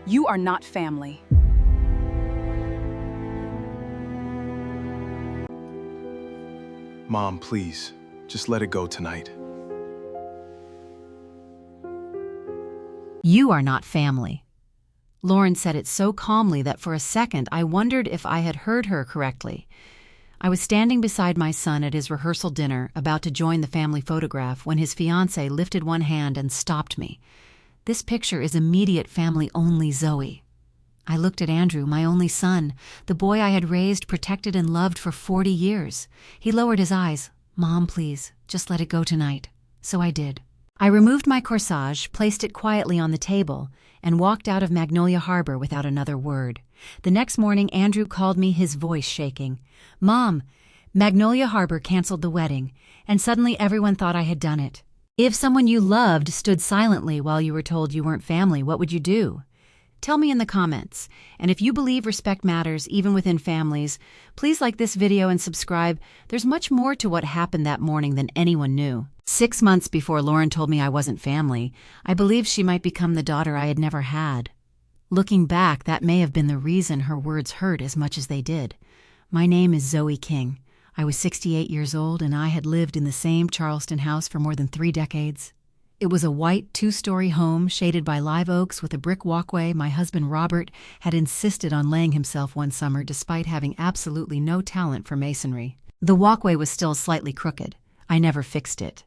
You are not family. Mom, please, just let it go tonight. You are not family. Lauren said it so calmly that for a second I wondered if I had heard her correctly. I was standing beside my son at his rehearsal dinner, about to join the family photograph, when his fiancée lifted one hand and stopped me. This picture is immediate family-only Zoe. I looked at Andrew, my only son, the boy I had raised, protected, and loved for 40 years. He lowered his eyes. Mom, please, just let it go tonight. So I did. I removed my corsage, placed it quietly on the table, and walked out of Magnolia Harbor without another word. The next morning, Andrew called me, his voice shaking. Mom, Magnolia Harbor canceled the wedding, and suddenly everyone thought I had done it. If someone you loved stood silently while you were told you weren't family, what would you do? Tell me in the comments. And if you believe respect matters even within families, please like this video and subscribe. There's much more to what happened that morning than anyone knew. 6 months before Lauren told me I wasn't family, I believed she might become the daughter I had never had. Looking back, that may have been the reason her words hurt as much as they did. My name is Zoe King. I was 68 years old, and I had lived in the same Charleston house for more than 3 decades. It was a white 2-story home shaded by live oaks with a brick walkway my husband Robert had insisted on laying himself one summer despite having absolutely no talent for masonry. The walkway was still slightly crooked. I never fixed it.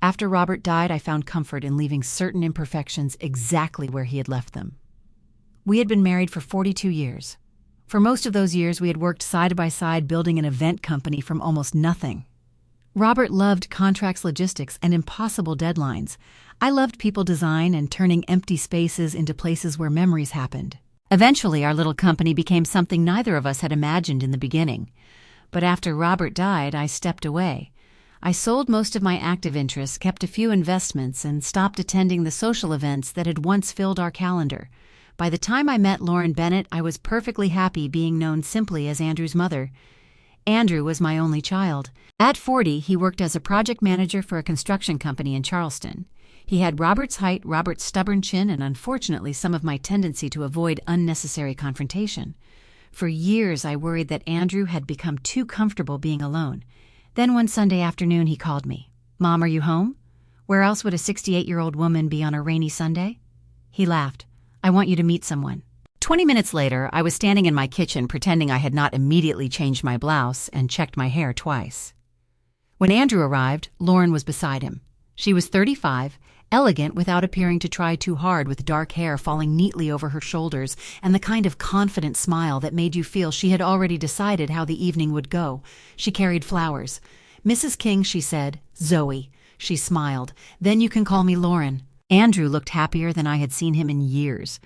After Robert died, I found comfort in leaving certain imperfections exactly where he had left them. We had been married for 42 years. For most of those years, we had worked side by side building an event company from almost nothing. Robert loved contracts, logistics, and impossible deadlines. I loved people design and turning empty spaces into places where memories happened. Eventually, our little company became something neither of us had imagined in the beginning. But after Robert died, I stepped away. I sold most of my active interests, kept a few investments, and stopped attending the social events that had once filled our calendar. By the time I met Lauren Bennett, I was perfectly happy being known simply as Andrew's mother. Andrew was my only child. At 40, he worked as a project manager for a construction company in Charleston. He had Robert's height, Robert's stubborn chin, and unfortunately some of my tendency to avoid unnecessary confrontation. For years, I worried that Andrew had become too comfortable being alone. Then one Sunday afternoon, he called me. Mom, are you home? Where else would a 68-year-old woman be on a rainy Sunday? He laughed. I want you to meet someone. 20 minutes later, I was standing in my kitchen pretending I had not immediately changed my blouse and checked my hair twice. When Andrew arrived, Lauren was beside him. She was 35, elegant without appearing to try too hard, with dark hair falling neatly over her shoulders and the kind of confident smile that made you feel she had already decided how the evening would go. She carried flowers. Mrs. King, she said. Zoe. She smiled. Then you can call me Lauren. Andrew looked happier than I had seen him in years.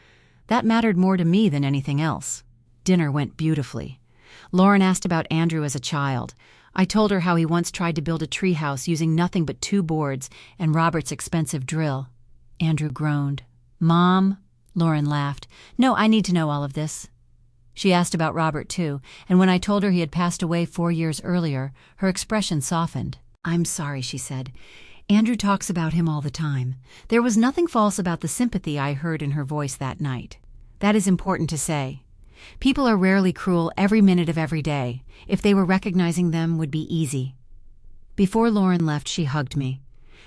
That mattered more to me than anything else. Dinner went beautifully. Lauren asked about Andrew as a child. I told her how he once tried to build a treehouse using nothing but 2 boards and Robert's expensive drill. Andrew groaned. Mom? Lauren laughed. No, I need to know all of this. She asked about Robert too, and when I told her he had passed away 4 years earlier, her expression softened. I'm sorry, she said. Andrew talks about him all the time. There was nothing false about the sympathy I heard in her voice that night. That is important to say. People are rarely cruel every minute of every day. If they were, recognizing them would be easy. Before Lauren left, she hugged me.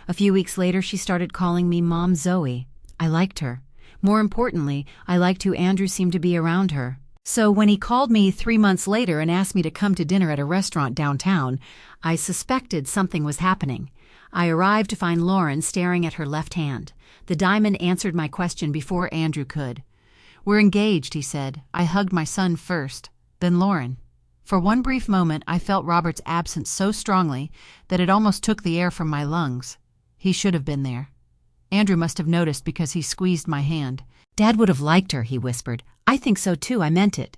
A few weeks later, she started calling me Mom Zoe. I liked her. More importantly, I liked who Andrew seemed to be around her. So when he called me 3 months later and asked me to come to dinner at a restaurant downtown, I suspected something was happening. I arrived to find Lauren staring at her left hand. The diamond answered my question before Andrew could. We're engaged, he said. I hugged my son first, then Lauren. For one brief moment, I felt Robert's absence so strongly that it almost took the air from my lungs. He should have been there. Andrew must have noticed because he squeezed my hand. Dad would have liked her, he whispered. I think so too, I meant it.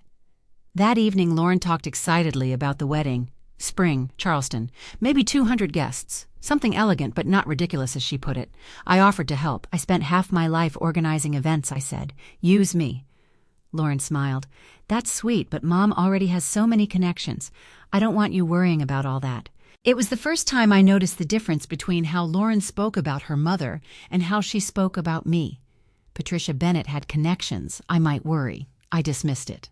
That evening, Lauren talked excitedly about the wedding. Spring, Charleston. Maybe 200 guests. Something elegant but not ridiculous, as she put it. I offered to help. I spent half my life organizing events, I said. Use me. Lauren smiled. That's sweet, but Mom already has so many connections. I don't want you worrying about all that. It was the first time I noticed the difference between how Lauren spoke about her mother and how she spoke about me. Patricia Bennett had connections, I might worry. I dismissed it.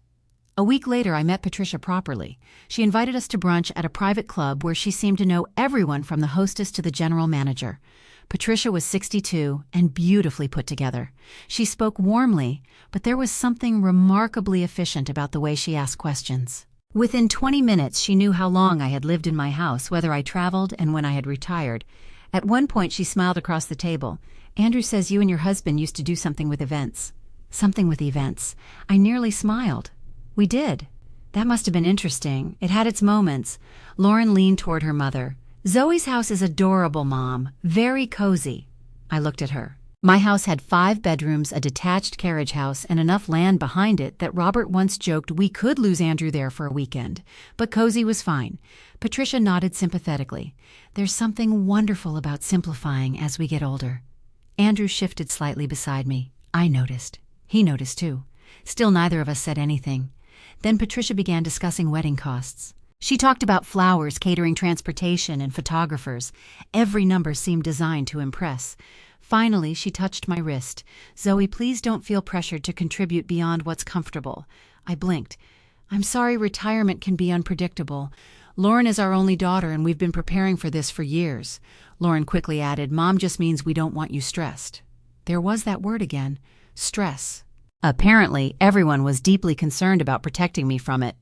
A week later, I met Patricia properly. She invited us to brunch at a private club where she seemed to know everyone from the hostess to the general manager. Patricia was 62 and beautifully put together. She spoke warmly, but there was something remarkably efficient about the way she asked questions. Within 20 minutes, she knew how long I had lived in my house, whether I traveled, and when I had retired. At one point, she smiled across the table. "Andrew says you and your husband used to do something with events." Something with events. I nearly smiled. We did. That must have been interesting. It had its moments. Lauren leaned toward her mother. "Zoe's house is adorable, Mom. Very cozy." I looked at her. My house had 5 bedrooms, a detached carriage house, and enough land behind it that Robert once joked we could lose Andrew there for a weekend. But cozy was fine. Patricia nodded sympathetically. There's something wonderful about simplifying as we get older. Andrew shifted slightly beside me. I noticed. He noticed too. Still, neither of us said anything. Then Patricia began discussing wedding costs. She talked about flowers, catering, transportation, and photographers. Every number seemed designed to impress. Finally, she touched my wrist. "Zoe, please don't feel pressured to contribute beyond what's comfortable." I blinked. "I'm sorry retirement can be unpredictable. Lauren is our only daughter, and we've been preparing for this for years." Lauren quickly added, "Mom just means we don't want you stressed." There was that word again. Stress. Apparently, everyone was deeply concerned about protecting me from it.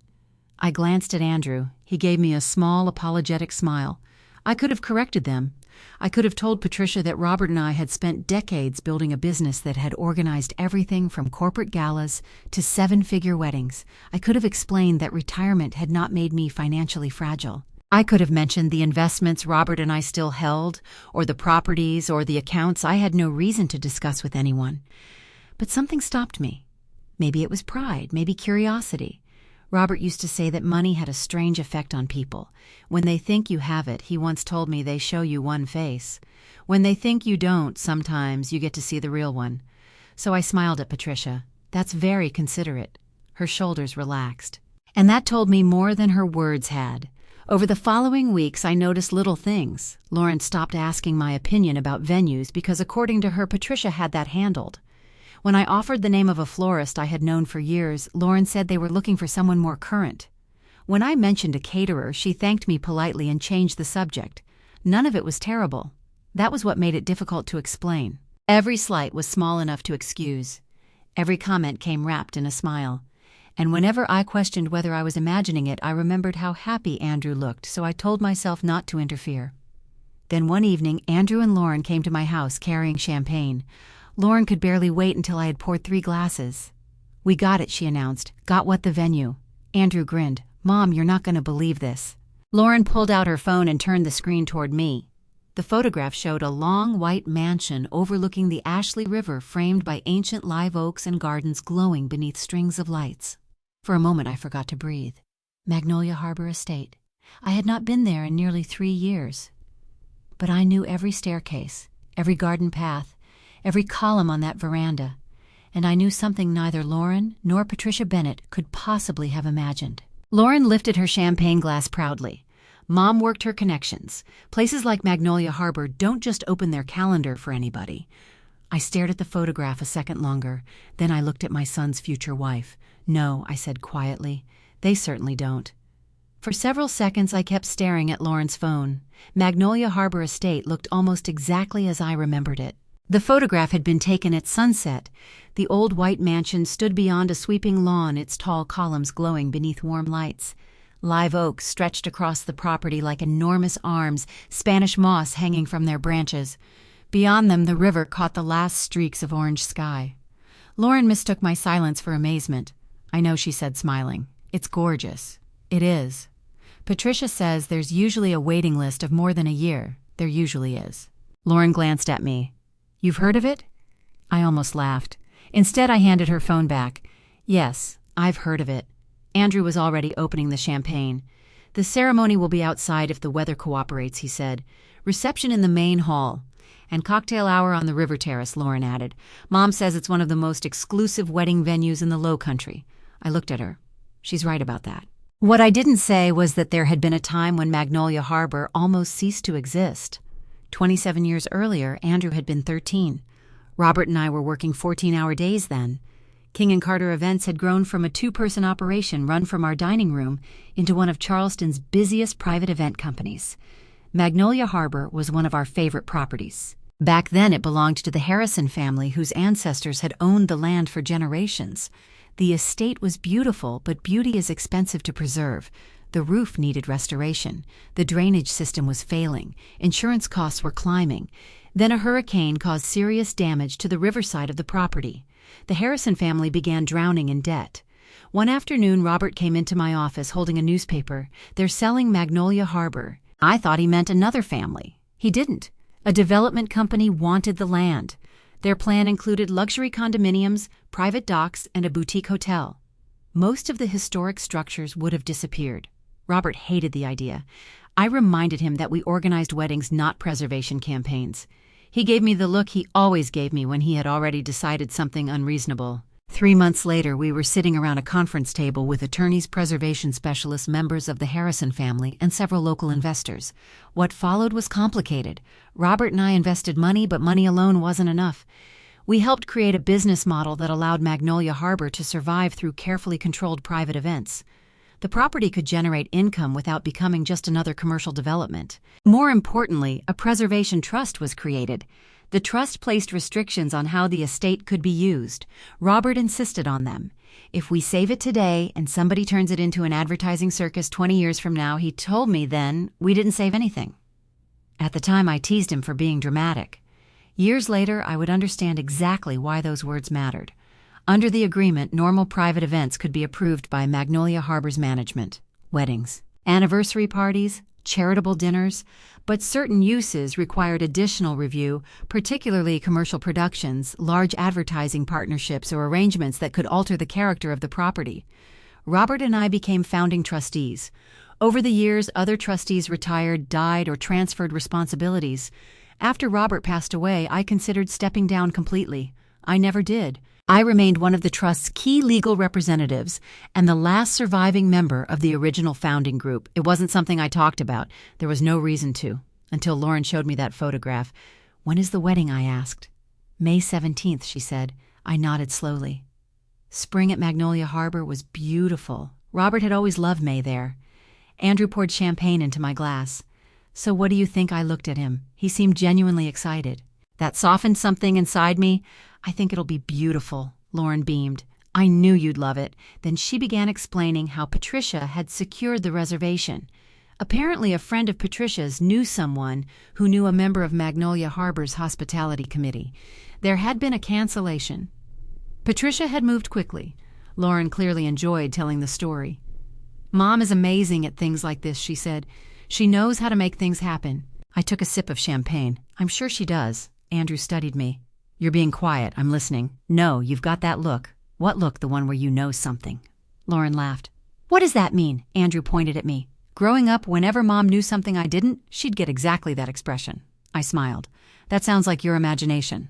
I glanced at Andrew. He gave me a small, apologetic smile. I could have corrected them. I could have told Patricia that Robert and I had spent decades building a business that had organized everything from corporate galas to 7-figure weddings. I could have explained that retirement had not made me financially fragile. I could have mentioned the investments Robert and I still held, or the properties, or the accounts I had no reason to discuss with anyone. But something stopped me. Maybe it was pride, maybe curiosity. Robert used to say that money had a strange effect on people. When they think you have it, he once told me, they show you one face. When they think you don't, sometimes you get to see the real one. So I smiled at Patricia. That's very considerate. Her shoulders relaxed. And that told me more than her words had. Over the following weeks, I noticed little things. Lauren stopped asking my opinion about venues because, according to her, Patricia had that handled. When I offered the name of a florist I had known for years, Lauren said they were looking for someone more current. When I mentioned a caterer, she thanked me politely and changed the subject. None of it was terrible. That was what made it difficult to explain. Every slight was small enough to excuse. Every comment came wrapped in a smile. And whenever I questioned whether I was imagining it, I remembered how happy Andrew looked, so I told myself not to interfere. Then one evening, Andrew and Lauren came to my house carrying champagne. Lauren could barely wait until I had poured 3 glasses. "We got it," she announced. "Got what, the venue?" Andrew grinned. "Mom, you're not going to believe this." Lauren pulled out her phone and turned the screen toward me. The photograph showed a long white mansion overlooking the Ashley River, framed by ancient live oaks and gardens glowing beneath strings of lights. For a moment I forgot to breathe. Magnolia Harbor Estate. I had not been there in nearly 3 years. But I knew every staircase, every garden path, every column on that veranda, and I knew something neither Lauren nor Patricia Bennett could possibly have imagined. Lauren lifted her champagne glass proudly. Mom worked her connections. Places like Magnolia Harbor don't just open their calendar for anybody. I stared at the photograph a second longer. Then I looked at my son's future wife. "No," I said quietly, "they certainly don't." For several seconds I kept staring at Lauren's phone. Magnolia Harbor Estate looked almost exactly as I remembered it. The photograph had been taken at sunset. The old white mansion stood beyond a sweeping lawn, its tall columns glowing beneath warm lights. Live oaks stretched across the property like enormous arms, Spanish moss hanging from their branches. Beyond them, the river caught the last streaks of orange sky. Lauren mistook my silence for amazement. "I know," she said, smiling. "It's gorgeous." "It is." Patricia says there's usually a waiting list of more than a year. There usually is. Lauren glanced at me. "You've heard of it?" I almost laughed. Instead, I handed her phone back. "Yes, I've heard of it." Andrew was already opening the champagne. "The ceremony will be outside if the weather cooperates," he said. "Reception in the main hall. And cocktail hour on the river terrace," Lauren added. "Mom says it's one of the most exclusive wedding venues in the Low Country." I looked at her. She's right about that. What I didn't say was that there had been a time when Magnolia Harbor almost ceased to exist. 27 years earlier, Andrew had been 13. Robert and I were working 14-hour days then. King and Carter Events had grown from a 2-person operation run from our dining room into one of Charleston's busiest private event companies. Magnolia Harbor was one of our favorite properties. Back then it belonged to the Harrison family, whose ancestors had owned the land for generations. The estate was beautiful, but beauty is expensive to preserve. The roof needed restoration. The drainage system was failing. Insurance costs were climbing. Then a hurricane caused serious damage to the riverside of the property. The Harrison family began drowning in debt. One afternoon, Robert came into my office holding a newspaper. "They're selling Magnolia Harbor." I thought he meant another family. He didn't. A development company wanted the land. Their plan included luxury condominiums, private docks, and a boutique hotel. Most of the historic structures would have disappeared. Robert hated the idea. I reminded him that we organized weddings, not preservation campaigns. He gave me the look he always gave me when he had already decided something unreasonable. 3 months later, we were sitting around a conference table with attorneys, preservation specialists, members of the Harrison family, and several local investors. What followed was complicated. Robert and I invested money, but money alone wasn't enough. We helped create a business model that allowed Magnolia Harbor to survive through carefully controlled private events. The property could generate income without becoming just another commercial development. More importantly, a preservation trust was created. The trust placed restrictions on how the estate could be used. Robert insisted on them. If we save it today and somebody turns it into an advertising circus 20 years from now, he told me then, we didn't save anything. At the time, I teased him for being dramatic. Years later, I would understand exactly why those words mattered. Under the agreement, normal private events could be approved by Magnolia Harbor's management. Weddings, anniversary parties, charitable dinners, but certain uses required additional review, particularly commercial productions, large advertising partnerships, or arrangements that could alter the character of the property. Robert and I became founding trustees. Over the years, other trustees retired, died, or transferred responsibilities. After Robert passed away, I considered stepping down completely. I never did. I remained one of the trust's key legal representatives and the last surviving member of the original founding group. It wasn't something I talked about. There was no reason to, until Lauren showed me that photograph. "When is the wedding?" I asked. "May 17th, she said. I nodded slowly. Spring at Magnolia Harbor was beautiful. Robert had always loved May there. Andrew poured champagne into my glass. "So what do you think?" I looked at him. He seemed genuinely excited. That softened something inside me. "I think it'll be beautiful," Lauren beamed. "I knew you'd love it." Then she began explaining how Patricia had secured the reservation. Apparently a friend of Patricia's knew someone who knew a member of Magnolia Harbor's hospitality committee. There had been a cancellation. Patricia had moved quickly. Lauren clearly enjoyed telling the story. "Mom is amazing at things like this," she said. "She knows how to make things happen." I took a sip of champagne. "I'm sure she does." Andrew studied me. "You're being quiet. I'm listening." "No, you've got that look." "What look?" "The one where you know something." Lauren laughed. "What does that mean?" Andrew pointed at me. "Growing up, whenever Mom knew something I didn't, she'd get exactly that expression." I smiled. "That sounds like your imagination."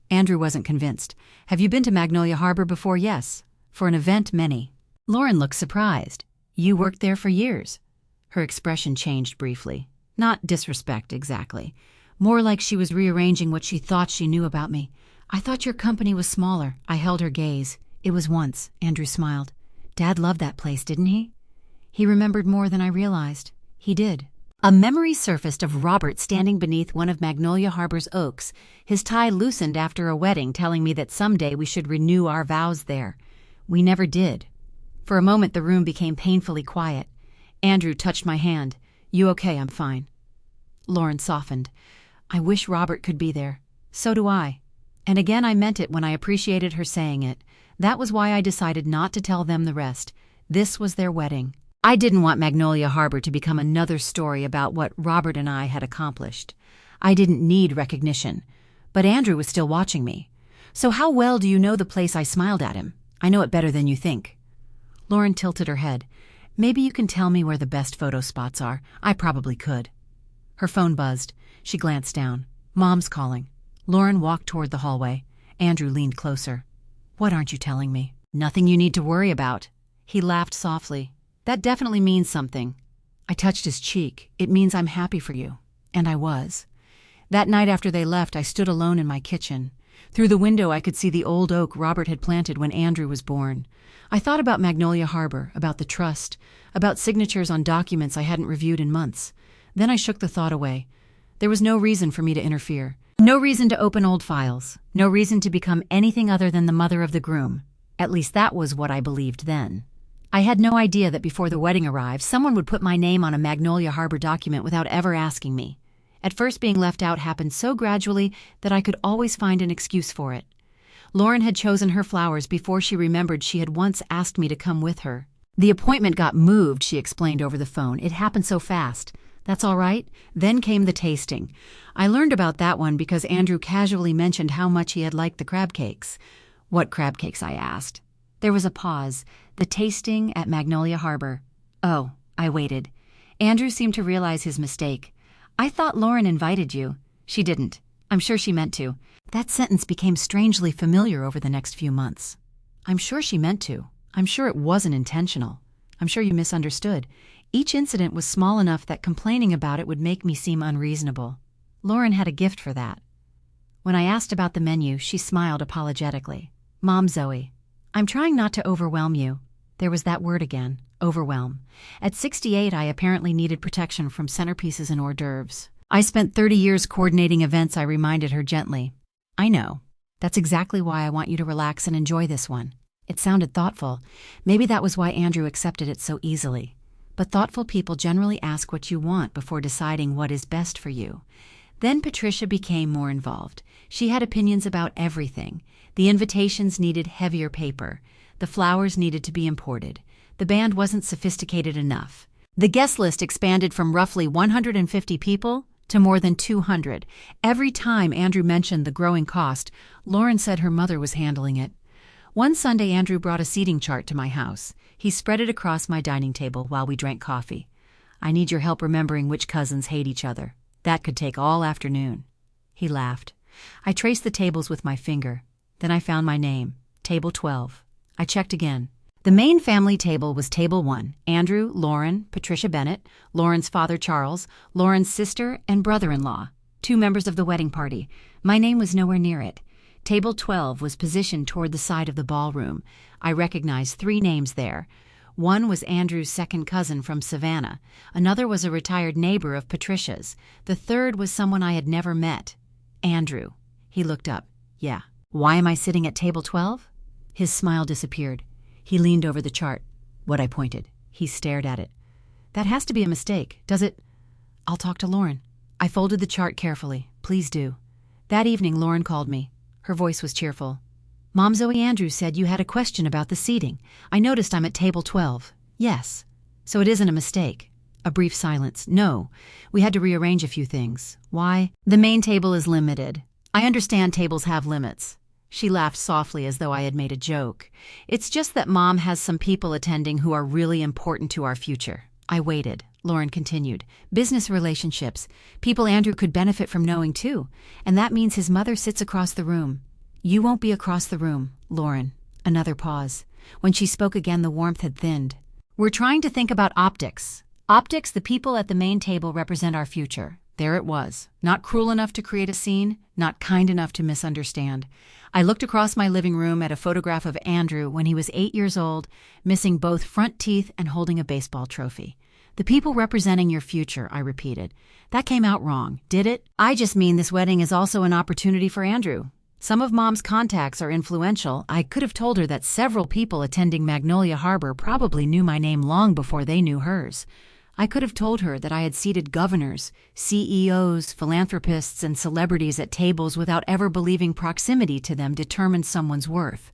Andrew wasn't convinced. "Have you been to Magnolia Harbor before?" "Yes. For an event, many." Lauren looked surprised. "You worked there for years." Her expression changed briefly. Not disrespect, exactly. More like she was rearranging what she thought she knew about me. "I thought your company was smaller." I held her gaze. "It was once." Andrew smiled. "Dad loved that place, didn't he?" He remembered more than I realized. He did. A memory surfaced of Robert standing beneath one of Magnolia Harbor's oaks, his tie loosened after a wedding, telling me that someday we should renew our vows there. We never did. For a moment the room became painfully quiet. Andrew touched my hand. "You okay?" "I'm fine." Lauren softened. "I wish Robert could be there." "So do I." And again I meant it when I appreciated her saying it. That was why I decided not to tell them the rest. This was their wedding. I didn't want Magnolia Harbor to become another story about what Robert and I had accomplished. I didn't need recognition. But Andrew was still watching me. "So how well do you know the place?" I smiled at him. "I know it better than you think." Lauren tilted her head. "Maybe you can tell me where the best photo spots are." I probably could. Her phone buzzed. She glanced down. "Mom's calling." Lauren walked toward the hallway. Andrew leaned closer. "What aren't you telling me?" "Nothing you need to worry about." He laughed softly. "That definitely means something." I touched his cheek. "It means I'm happy for you." And I was. That night after they left, I stood alone in my kitchen. Through the window I could see the old oak Robert had planted when Andrew was born. I thought about Magnolia Harbor, about the trust, about signatures on documents I hadn't reviewed in months. Then I shook the thought away. There was no reason for me to interfere. No reason to open old files. No reason to become anything other than the mother of the groom. At least that was what I believed then. I had no idea that before the wedding arrived, someone would put my name on a Magnolia Harbor document without ever asking me. At first, being left out happened so gradually that I could always find an excuse for it. Lauren had chosen her flowers before she remembered she had once asked me to come with her. The appointment got moved, she explained over the phone. It happened so fast. That's all right. Then came the tasting. I learned about that one because Andrew casually mentioned how much he had liked the crab cakes. What crab cakes, I asked. There was a pause. The tasting at Magnolia Harbor. Oh, I waited. Andrew seemed to realize his mistake. I thought Lauren invited you. She didn't. I'm sure she meant to. That sentence became strangely familiar over the next few months. I'm sure she meant to. I'm sure it wasn't intentional. I'm sure you misunderstood. Each incident was small enough that complaining about it would make me seem unreasonable. Lauren had a gift for that. When I asked about the menu, she smiled apologetically. Mom, Zoe, I'm trying not to overwhelm you. There was that word again, overwhelm. At 68, I apparently needed protection from centerpieces and hors d'oeuvres. I spent 30 years coordinating events, I reminded her gently. I know. That's exactly why I want you to relax and enjoy this one. It sounded thoughtful. Maybe that was why Andrew accepted it so easily. But thoughtful people generally ask what you want before deciding what is best for you. Then Patricia became more involved. She had opinions about everything. The invitations needed heavier paper. The flowers needed to be imported. The band wasn't sophisticated enough. The guest list expanded from roughly 150 people to more than 200. Every time Andrew mentioned the growing cost, Lauren said her mother was handling it. One Sunday, Andrew brought a seating chart to my house. He spread it across my dining table while we drank coffee. I need your help remembering which cousins hate each other. That could take all afternoon. He laughed. I traced the tables with my finger. Then I found my name, Table 12. I checked again. The main family table was Table 1, Andrew, Lauren, Patricia Bennett, Lauren's father Charles, Lauren's sister and brother-in-law, 2 members of the wedding party. My name was nowhere near it. Table 12 was positioned toward the side of the ballroom. I recognized 3 names there. One was Andrew's second cousin from Savannah. Another was a retired neighbor of Patricia's. The third was someone I had never met. Andrew. He looked up. Yeah. Why am I sitting at Table 12? His smile disappeared. He leaned over the chart. What I pointed. He stared at it. That has to be a mistake, does it? I'll talk to Lauren. I folded the chart carefully. Please do. That evening, Lauren called me. Her voice was cheerful. Mom, Zoe Andrews said you had a question about the seating. I noticed I'm at Table 12. Yes. So it isn't a mistake. A brief silence. No. We had to rearrange a few things. Why? The main table is limited. I understand tables have limits. She laughed softly as though I had made a joke. It's just that Mom has some people attending who are really important to our future. I waited. Lauren continued. Business relationships. People Andrew could benefit from knowing too. And that means his mother sits across the room. You won't be across the room, Lauren. Another pause. When she spoke again, the warmth had thinned. We're trying to think about optics. Optics, the people at the main table represent our future. There it was. Not cruel enough to create a scene, not kind enough to misunderstand. I looked across my living room at a photograph of Andrew when he was 8 years old, missing both front teeth and holding a baseball trophy. The people representing your future, I repeated. That came out wrong, did it? I just mean this wedding is also an opportunity for Andrew. Some of Mom's contacts are influential. I could have told her that several people attending Magnolia Harbor probably knew my name long before they knew hers. I could have told her that I had seated governors, CEOs, philanthropists, and celebrities at tables without ever believing proximity to them determined someone's worth.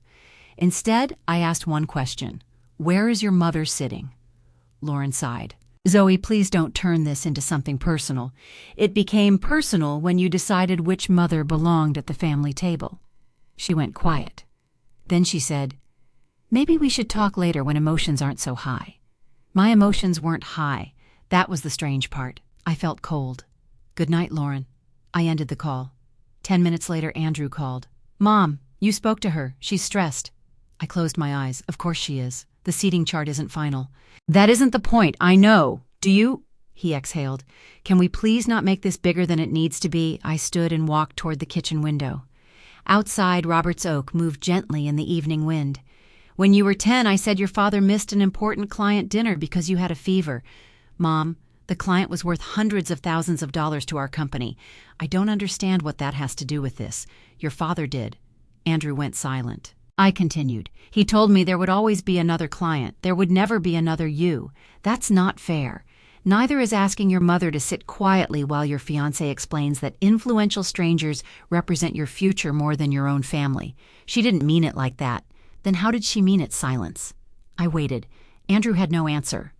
Instead, I asked one question. Where is your mother sitting? Lauren sighed. Zoe, please don't turn this into something personal. It became personal when you decided which mother belonged at the family table. She went quiet. Then she said, maybe we should talk later when emotions aren't so high. My emotions weren't high. That was the strange part. I felt cold. Good night, Lauren. I ended the call. 10 minutes later, Andrew called. Mom, you spoke to her. She's stressed. I closed my eyes. Of course she is. The seating chart isn't final. That isn't the point. I know. Do you? He exhaled. Can we please not make this bigger than it needs to be? I stood and walked toward the kitchen window. Outside, Robert's oak moved gently in the evening wind. "When you were 10, I said your father missed an important client dinner because you had a fever. Mom, the client was worth hundreds of thousands of dollars to our company. I don't understand what that has to do with this. Your father did." Andrew went silent. I continued. "He told me there would always be another client. There would never be another you. That's not fair. Neither is asking your mother to sit quietly while your fiancé explains that influential strangers represent your future more than your own family. She didn't mean it like that. Then how did she mean it?" Silence. I waited. Andrew had no answer.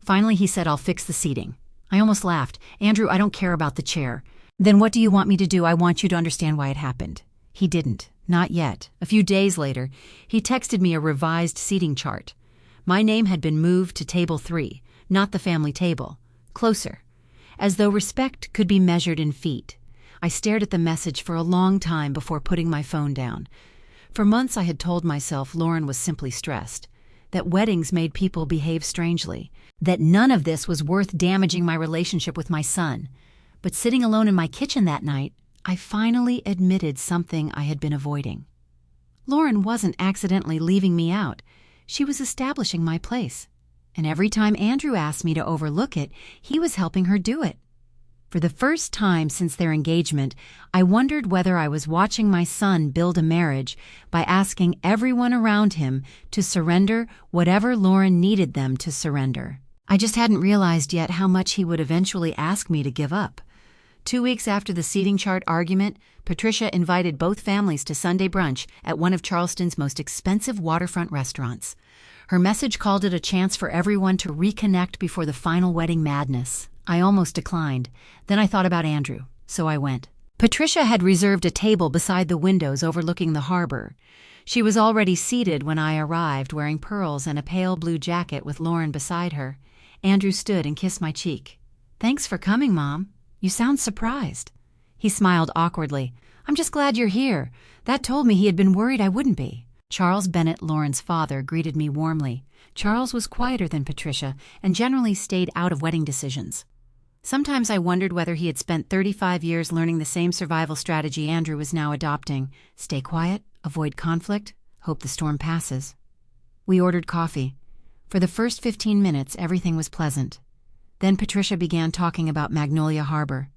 Finally he said, "I'll fix the seating." I almost laughed. "Andrew, I don't care about the chair." "Then what do you want me to do? I want you to understand why it happened." He didn't. Not yet. A few days later, he texted me a revised seating chart. My name had been moved to table 3, not the family table. Closer. As though respect could be measured in feet. I stared at the message for a long time before putting my phone down. For months I had told myself Lauren was simply stressed, that weddings made people behave strangely, that none of this was worth damaging my relationship with my son. But sitting alone in my kitchen that night, I finally admitted something I had been avoiding. Lauren wasn't accidentally leaving me out. She was establishing my place. And every time Andrew asked me to overlook it, he was helping her do it. For the first time since their engagement, I wondered whether I was watching my son build a marriage by asking everyone around him to surrender whatever Lauren needed them to surrender. I just hadn't realized yet how much he would eventually ask me to give up. 2 weeks after the seating chart argument, Patricia invited both families to Sunday brunch at one of Charleston's most expensive waterfront restaurants. Her message called it a chance for everyone to reconnect before the final wedding madness. I almost declined. Then I thought about Andrew, so I went. Patricia had reserved a table beside the windows overlooking the harbor. She was already seated when I arrived, wearing pearls and a pale blue jacket with Lauren beside her. Andrew stood and kissed my cheek. "Thanks for coming, Mom. You sound surprised." He smiled awkwardly. "I'm just glad you're here. That told me he had been worried I wouldn't be." Charles Bennett, Lauren's father, greeted me warmly. Charles was quieter than Patricia and generally stayed out of wedding decisions. Sometimes I wondered whether he had spent 35 years learning the same survival strategy Andrew was now adopting. Stay quiet, avoid conflict, hope the storm passes. We ordered coffee. For the first 15 minutes, everything was pleasant. Then Patricia began talking about Magnolia Harbor.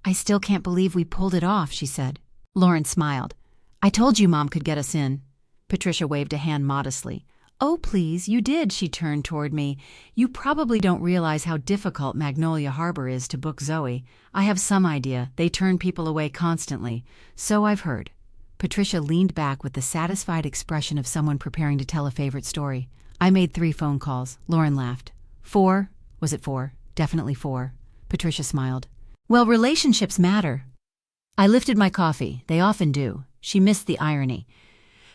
"I still can't believe we pulled it off," she said. Lauren smiled. "I told you Mom could get us in." Patricia waved a hand modestly. "Oh, please, you did," she turned toward me. "You probably don't realize how difficult Magnolia Harbor is to book Zoe. I have some idea. They turn people away constantly. So I've heard." Patricia leaned back with the satisfied expression of someone preparing to tell a favorite story. "I made 3 phone calls." Lauren laughed. 4? Was it 4? Definitely 4. Patricia smiled. "Well, relationships matter." I lifted my coffee. They often do. She missed the irony.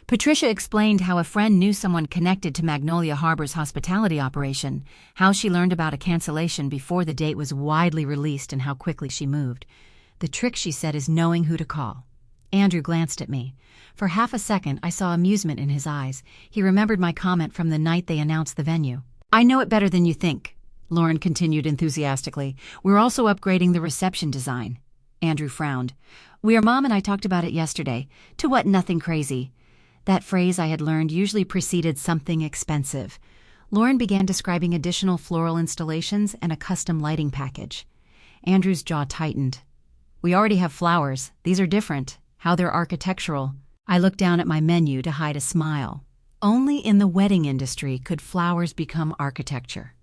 Patricia explained how a friend knew someone connected to Magnolia Harbor's hospitality operation, how she learned about a cancellation before the date was widely released, and how quickly she moved. The trick, she said, is knowing who to call. Andrew glanced at me. For half a second, I saw amusement in his eyes. He remembered my comment from the night they announced the venue. "I know it better than you think," Lauren continued enthusiastically. "We're also upgrading the reception design." Andrew frowned. Mom and I talked about it yesterday. To what, nothing crazy." That phrase I had learned usually preceded something expensive. Lauren began describing additional floral installations and a custom lighting package. Andrew's jaw tightened. "We already have flowers. These are different. How they're architectural." I looked down at my menu to hide a smile. Only in the wedding industry could flowers become architecture.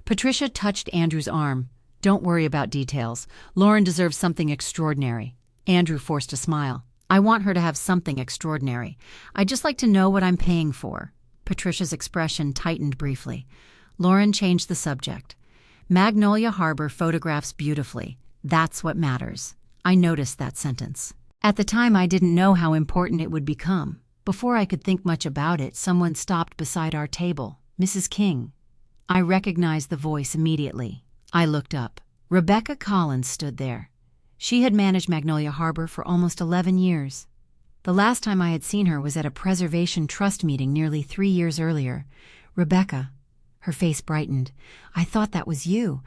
Patricia touched Andrew's arm. "Don't worry about details. Lauren deserves something extraordinary." Andrew forced a smile. "I want her to have something extraordinary. I'd just like to know what I'm paying for." Patricia's expression tightened briefly. Lauren changed the subject. "Magnolia Harbor photographs beautifully. That's what matters." I noticed that sentence. At the time, I didn't know how important it would become. Before I could think much about it, someone stopped beside our table. Mrs. King. I recognized the voice immediately. I looked up. Rebecca Collins stood there. She had managed Magnolia Harbor for almost 11 years. The last time I had seen her was at a Preservation Trust meeting nearly 3 years earlier. "Rebecca." Her face brightened. "I thought that was you."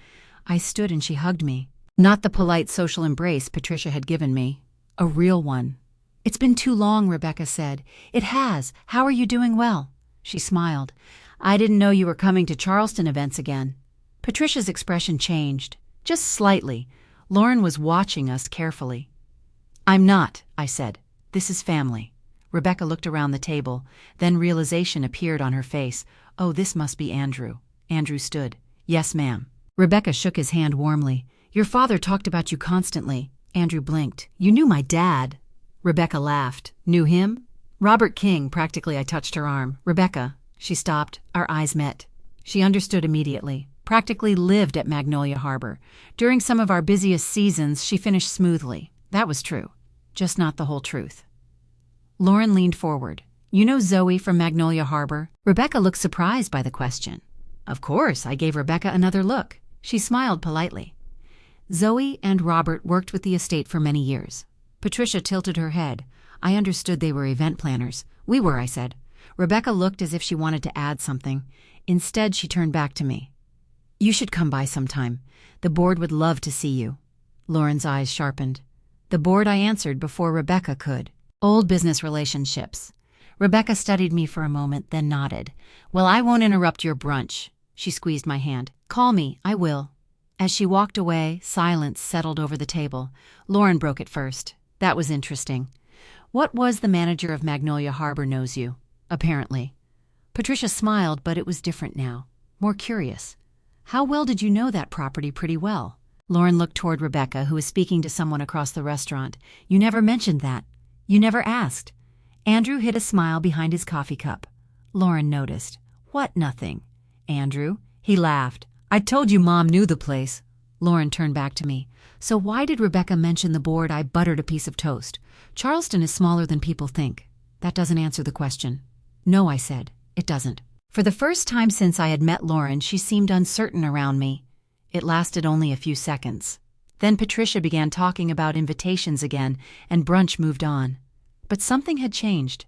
I stood and she hugged me. Not the polite social embrace Patricia had given me. A real one. "It's been too long," Rebecca said. "It has. How are you doing? Well?" She smiled. "I didn't know you were coming to Charleston events again." Patricia's expression changed, just slightly. Lauren was watching us carefully. "I'm not," I said. "This is family." Rebecca looked around the table. Then realization appeared on her face. "Oh, this must be Andrew." Andrew stood. "Yes, ma'am." Rebecca shook his hand warmly. "Your father talked about you constantly." Andrew blinked. "You knew my dad." Rebecca laughed. "Knew him?" "Robert King." Practically, I touched her arm. "Rebecca." She stopped. Our eyes met. She understood immediately. Practically lived at Magnolia Harbor. During some of our busiest seasons, she finished smoothly. That was true. Just not the whole truth. Lauren leaned forward. "You know Zoe from Magnolia Harbor?" Rebecca looked surprised by the question. "Of course." I gave Rebecca another look. She smiled politely. "Zoe and Robert worked with the estate for many years." Patricia tilted her head. I understood they were event planners. "We were," I said. Rebecca looked as if she wanted to add something. Instead, she turned back to me. "You should come by sometime. The board would love to see you." Lauren's eyes sharpened. "The board," I answered before Rebecca could. "Old business relationships." Rebecca studied me for a moment, then nodded. "Well, I won't interrupt your brunch." She squeezed my hand. "Call me, I will." As she walked away, silence settled over the table. Lauren broke it first. "That was interesting. What was the manager of Magnolia Harbor knows you?" "Apparently." Patricia smiled, but it was different now. More curious. "How well did you know that property?" "Pretty well." Lauren looked toward Rebecca, who was speaking to someone across the restaurant. "You never mentioned that. You never asked." Andrew hid a smile behind his coffee cup. Lauren noticed. "What nothing?" "Andrew." He laughed. "I told you Mom knew the place." Lauren turned back to me. "So why did Rebecca mention the board?" I buttered a piece of toast. "Charleston is smaller than people think." "That doesn't answer the question." "No," I said. "It doesn't." For the first time since I had met Lauren, she seemed uncertain around me. It lasted only a few seconds. Then Patricia began talking about invitations again, and brunch moved on. But something had changed.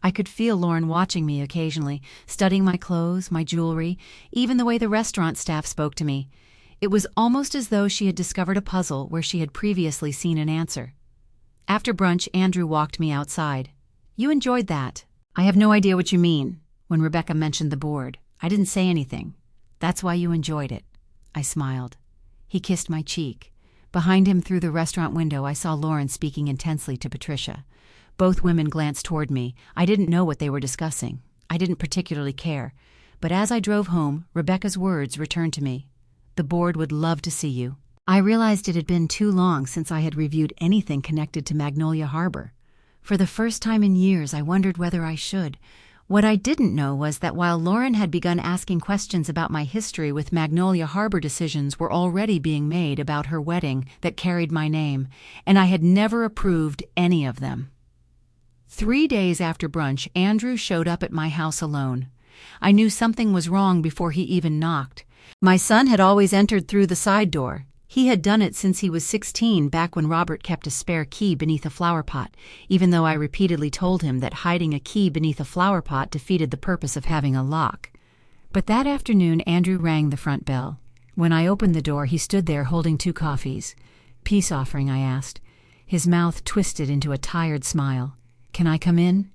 I could feel Lauren watching me occasionally, studying my clothes, my jewelry, even the way the restaurant staff spoke to me. It was almost as though she had discovered a puzzle where she had previously seen an answer. After brunch, Andrew walked me outside. "You enjoyed that." "I have no idea what you mean." When Rebecca mentioned the board, I didn't say anything. "That's why you enjoyed it." I smiled. He kissed my cheek. Behind him through the restaurant window, I saw Lauren speaking intensely to Patricia. Both women glanced toward me. I didn't know what they were discussing. I didn't particularly care. But as I drove home, Rebecca's words returned to me. "The board would love to see you." I realized it had been too long since I had reviewed anything connected to Magnolia Harbor. For the first time in years, I wondered whether I should. What I didn't know was that while Lauren had begun asking questions about my history with Magnolia Harbor, decisions were already being made about her wedding that carried my name, and I had never approved any of them. 3 days after brunch, Andrew showed up at my house alone. I knew something was wrong before he even knocked. My son had always entered through the side door. He had done it since he was 16, back when Robert kept a spare key beneath a flower pot, even though I repeatedly told him that hiding a key beneath a flower pot defeated the purpose of having a lock. But that afternoon, Andrew rang the front bell. When I opened the door, he stood there holding 2 coffees. "Peace offering?" I asked. His mouth twisted into a tired smile. "Can I come in?"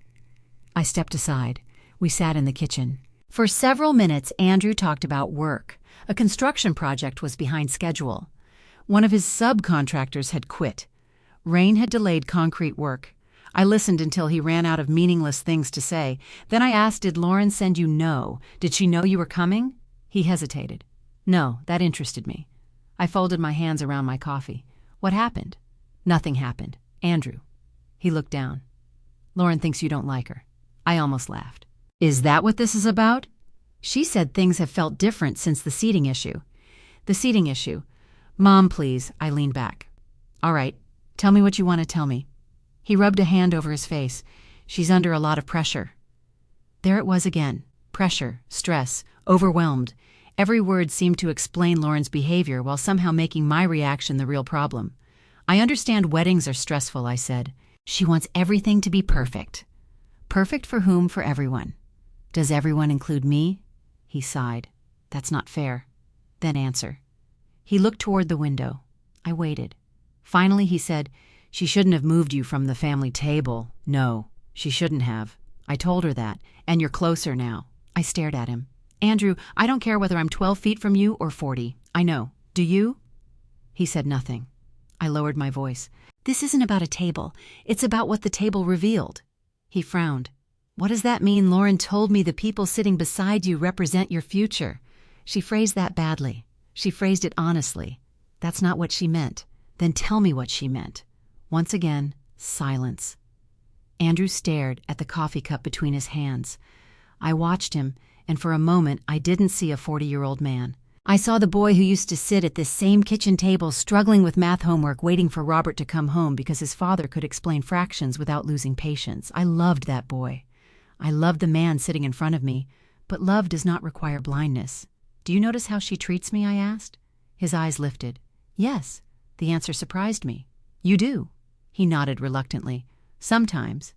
I stepped aside. We sat in the kitchen. For several minutes, Andrew talked about work. A construction project was behind schedule. One of his subcontractors had quit. Rain had delayed concrete work. I listened until he ran out of meaningless things to say. Then I asked, "Did Lauren send you?" "No." "Did she know you were coming?" He hesitated. "No, that interested me." I folded my hands around my coffee. "What happened?" "Nothing happened. Andrew." He looked down. "Lauren thinks you don't like her." I almost laughed. "Is that what this is about?" She said things have felt different since the seating issue. "The seating issue. Mom, please." I leaned back. "All right. Tell me what you want to tell me." He rubbed a hand over his face. "She's under a lot of pressure." There it was again. Pressure, stress, overwhelmed. Every word seemed to explain Lauren's behavior while somehow making my reaction the real problem. "I understand weddings are stressful," I said. "She wants everything to be perfect." "Perfect for whom? For everyone." "Does everyone include me?" He sighed. "That's not fair." "Then answer." He looked toward the window. I waited. Finally he said, She shouldn't have moved you from the family table. No, she shouldn't have. I told her that, and you're closer now. I stared at him. Andrew, I don't care whether I'm 12 feet from you or 40. I know. Do you? He said nothing. I lowered my voice. This isn't about a table. It's about what the table revealed. He frowned. What does that mean? Lauren told me the people sitting beside you represent your future. She phrased that badly. She phrased it honestly. That's not what she meant. Then tell me what she meant. Once again, silence. Andrew stared at the coffee cup between his hands. I watched him, and for a moment I didn't see a 40-year-old man. I saw the boy who used to sit at this same kitchen table struggling with math homework, waiting for Robert to come home because his father could explain fractions without losing patience. I loved that boy. I loved the man sitting in front of me, but love does not require blindness. Do you notice how she treats me? I asked. His eyes lifted. Yes. The answer surprised me. You do. He nodded reluctantly. Sometimes.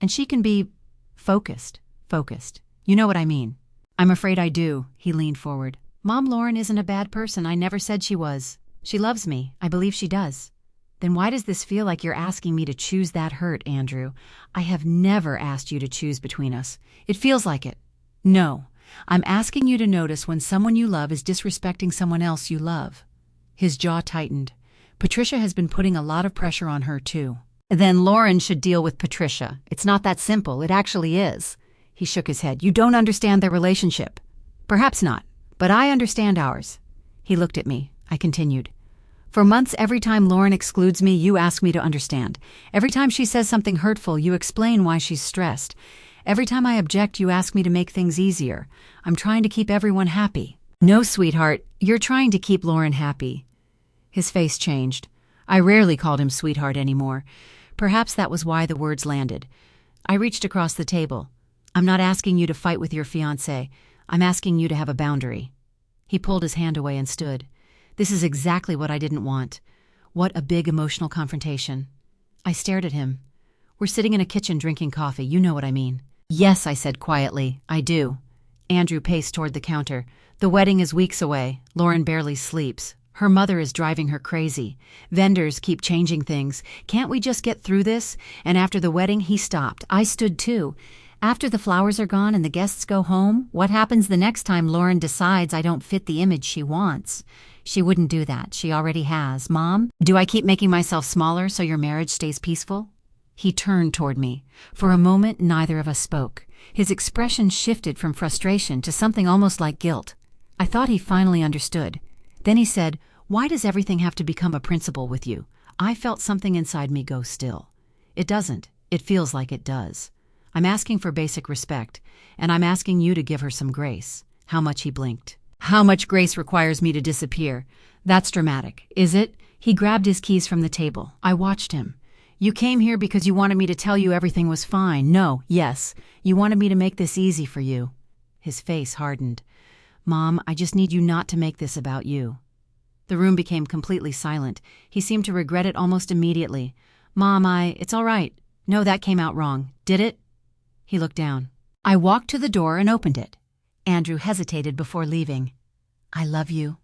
And she can be focused. You know what I mean. I'm afraid I do. He leaned forward. Mom, Lauren isn't a bad person. I never said she was. She loves me. I believe she does. Then why does this feel like you're asking me to choose that hurt, Andrew? I have never asked you to choose between us. It feels like it. No. I'm asking you to notice when someone you love is disrespecting someone else you love. His jaw tightened. Patricia has been putting a lot of pressure on her, too. Then Lauren should deal with Patricia. It's not that simple. It actually is. He shook his head. You don't understand their relationship. Perhaps not, but I understand ours. He looked at me. I continued. For months, every time Lauren excludes me, you ask me to understand. Every time she says something hurtful, you explain why she's stressed. Every time I object, you ask me to make things easier. I'm trying to keep everyone happy. No, sweetheart, you're trying to keep Lauren happy. His face changed. I rarely called him sweetheart anymore. Perhaps that was why the words landed. I reached across the table. I'm not asking you to fight with your fiancé. I'm asking you to have a boundary. He pulled his hand away and stood. This is exactly what I didn't want. What a big emotional confrontation. I stared at him. We're sitting in a kitchen drinking coffee. You know what I mean. Yes, I said quietly. I do. Andrew paced toward the counter. The wedding is weeks away. Lauren barely sleeps. Her mother is driving her crazy. Vendors keep changing things. Can't we just get through this? And after the wedding, he stopped. I stood too. After the flowers are gone and the guests go home, what happens the next time Lauren decides I don't fit the image she wants? She wouldn't do that. She already has. Mom, do I keep making myself smaller so your marriage stays peaceful? He turned toward me. For a moment, neither of us spoke. His expression shifted from frustration to something almost like guilt. I thought he finally understood. Then he said, why does everything have to become a principle with you? I felt something inside me go still. It doesn't. It feels like it does. I'm asking for basic respect, and I'm asking you to give her some grace. How much? He blinked. How much grace requires me to disappear? That's dramatic, is it? He grabbed his keys from the table. I watched him. You came here because you wanted me to tell you everything was fine. No, yes. You wanted me to make this easy for you. His face hardened. Mom, I just need you not to make this about you. The room became completely silent. He seemed to regret it almost immediately. Mom, it's all right. No, that came out wrong. Did it? He looked down. I walked to the door and opened it. Andrew hesitated before leaving. I love you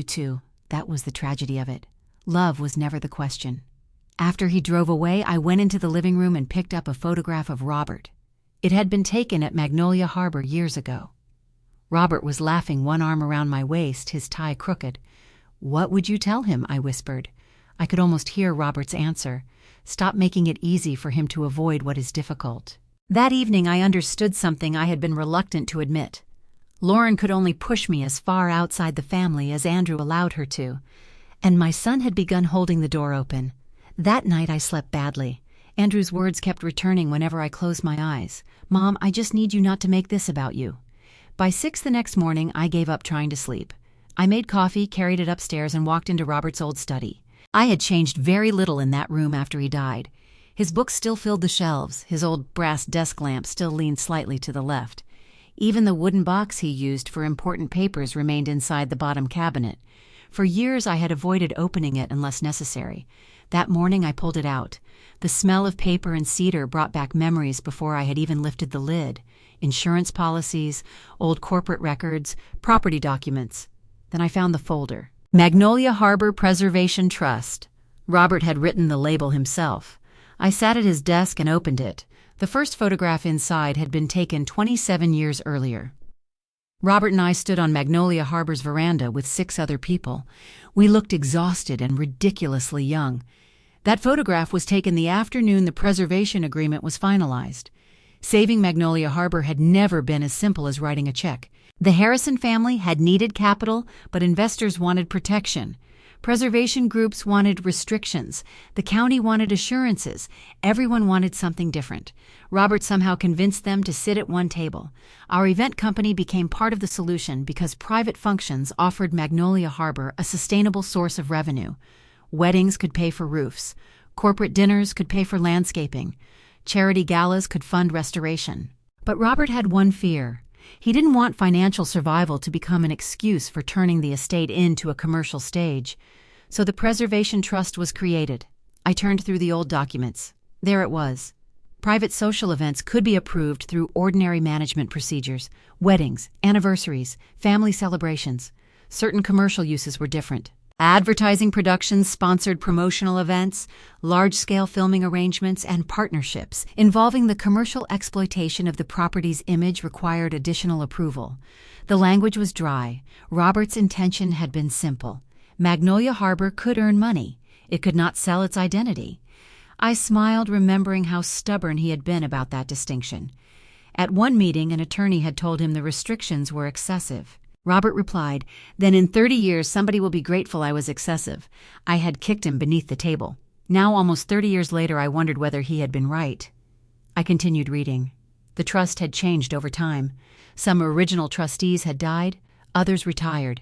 too. That was the tragedy of it. Love was never the question. After he drove away, I went into the living room and picked up a photograph of Robert. It had been taken at Magnolia Harbor years ago. Robert was laughing, one arm around my waist, his tie crooked. What would you tell him? I whispered. I could almost hear Robert's answer. Stop making it easy for him to avoid what is difficult. That evening I understood something I had been reluctant to admit. Lauren could only push me as far outside the family as Andrew allowed her to. And my son had begun holding the door open. That night I slept badly. Andrew's words kept returning whenever I closed my eyes. Mom, I just need you not to make this about you. By 6 the next morning, I gave up trying to sleep. I made coffee, carried it upstairs, and walked into Robert's old study. I had changed very little in that room after he died. His books still filled the shelves. His old brass desk lamp still leaned slightly to the left. Even the wooden box he used for important papers remained inside the bottom cabinet. For years I had avoided opening it unless necessary. That morning I pulled it out. The smell of paper and cedar brought back memories before I had even lifted the lid. Insurance policies, old corporate records, property documents. Then I found the folder. Magnolia Harbor Preservation Trust. Robert had written the label himself. I sat at his desk and opened it. The first photograph inside had been taken 27 years earlier. Robert and I stood on Magnolia Harbor's veranda with 6 other people. We looked exhausted and ridiculously young. That photograph was taken the afternoon the preservation agreement was finalized. Saving Magnolia Harbor had never been as simple as writing a check. The Harrison family had needed capital, but investors wanted protection. Preservation groups wanted restrictions. The county wanted assurances. Everyone wanted something different. Robert somehow convinced them to sit at one table. Our event company became part of the solution because private functions offered Magnolia Harbor a sustainable source of revenue. Weddings could pay for roofs. Corporate dinners could pay for landscaping. Charity galas could fund restoration. But Robert had one fear. He didn't want financial survival to become an excuse for turning the estate into a commercial stage. So the Preservation Trust was created. I turned through the old documents. There it was. Private social events could be approved through ordinary management procedures. Weddings, anniversaries, family celebrations. Certain commercial uses were different. Advertising productions, sponsored promotional events, large-scale filming arrangements, and partnerships involving the commercial exploitation of the property's image required additional approval. The language was dry. Robert's intention had been simple. Magnolia Harbor could earn money. It could not sell its identity. I smiled, remembering how stubborn he had been about that distinction. At one meeting, an attorney had told him the restrictions were excessive. Robert replied, "Then in 30 years somebody will be grateful I was excessive." I had kicked him beneath the table. Now, almost 30 years later, I wondered whether he had been right. I continued reading. The trust had changed over time. Some original trustees had died, others retired.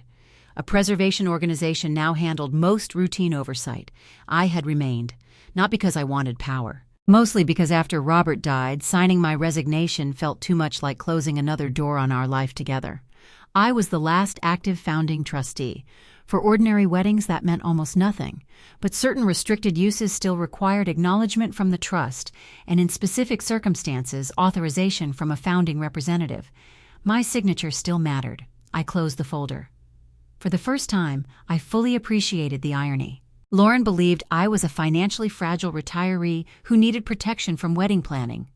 A preservation organization now handled most routine oversight. I had remained, not because I wanted power. Mostly because after Robert died, signing my resignation felt too much like closing another door on our life together. I was the last active founding trustee. For ordinary weddings, that meant almost nothing. But certain restricted uses still required acknowledgement from the trust, and in specific circumstances, authorization from a founding representative. My signature still mattered. I closed the folder. For the first time, I fully appreciated the irony. Lauren believed I was a financially fragile retiree who needed protection from wedding planning.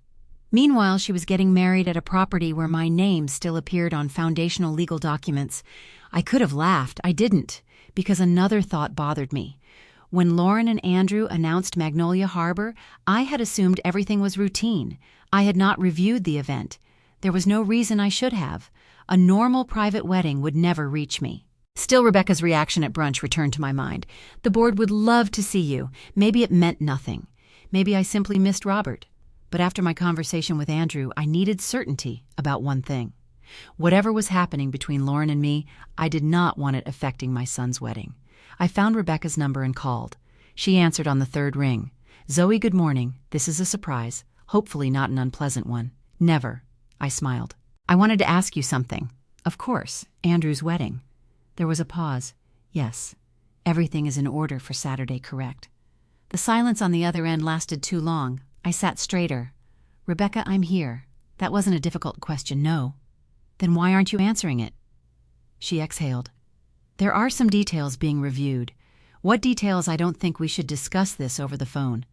Meanwhile, she was getting married at a property where my name still appeared on foundational legal documents. I could have laughed. I didn't, because another thought bothered me. When Lauren and Andrew announced Magnolia Harbor, I had assumed everything was routine. I had not reviewed the event. There was no reason I should have. A normal private wedding would never reach me. Still, Rebecca's reaction at brunch returned to my mind. "The board would love to see you." Maybe it meant nothing. Maybe I simply missed Robert. But after my conversation with Andrew, I needed certainty about one thing. Whatever was happening between Lauren and me, I did not want it affecting my son's wedding. I found Rebecca's number and called. She answered on the 3rd ring. "Zoe, good morning. This is a surprise. Hopefully not an unpleasant one." "Never." I smiled. "I wanted to ask you something." "Of course. Andrew's wedding." There was a pause. "Yes. Everything is in order for Saturday, correct?" The silence on the other end lasted too long. I sat straighter. "Rebecca, I'm here." That wasn't a difficult question, no. "Then why aren't you answering it?" She exhaled. "There are some details being reviewed. What details? I don't think we should discuss this over the phone."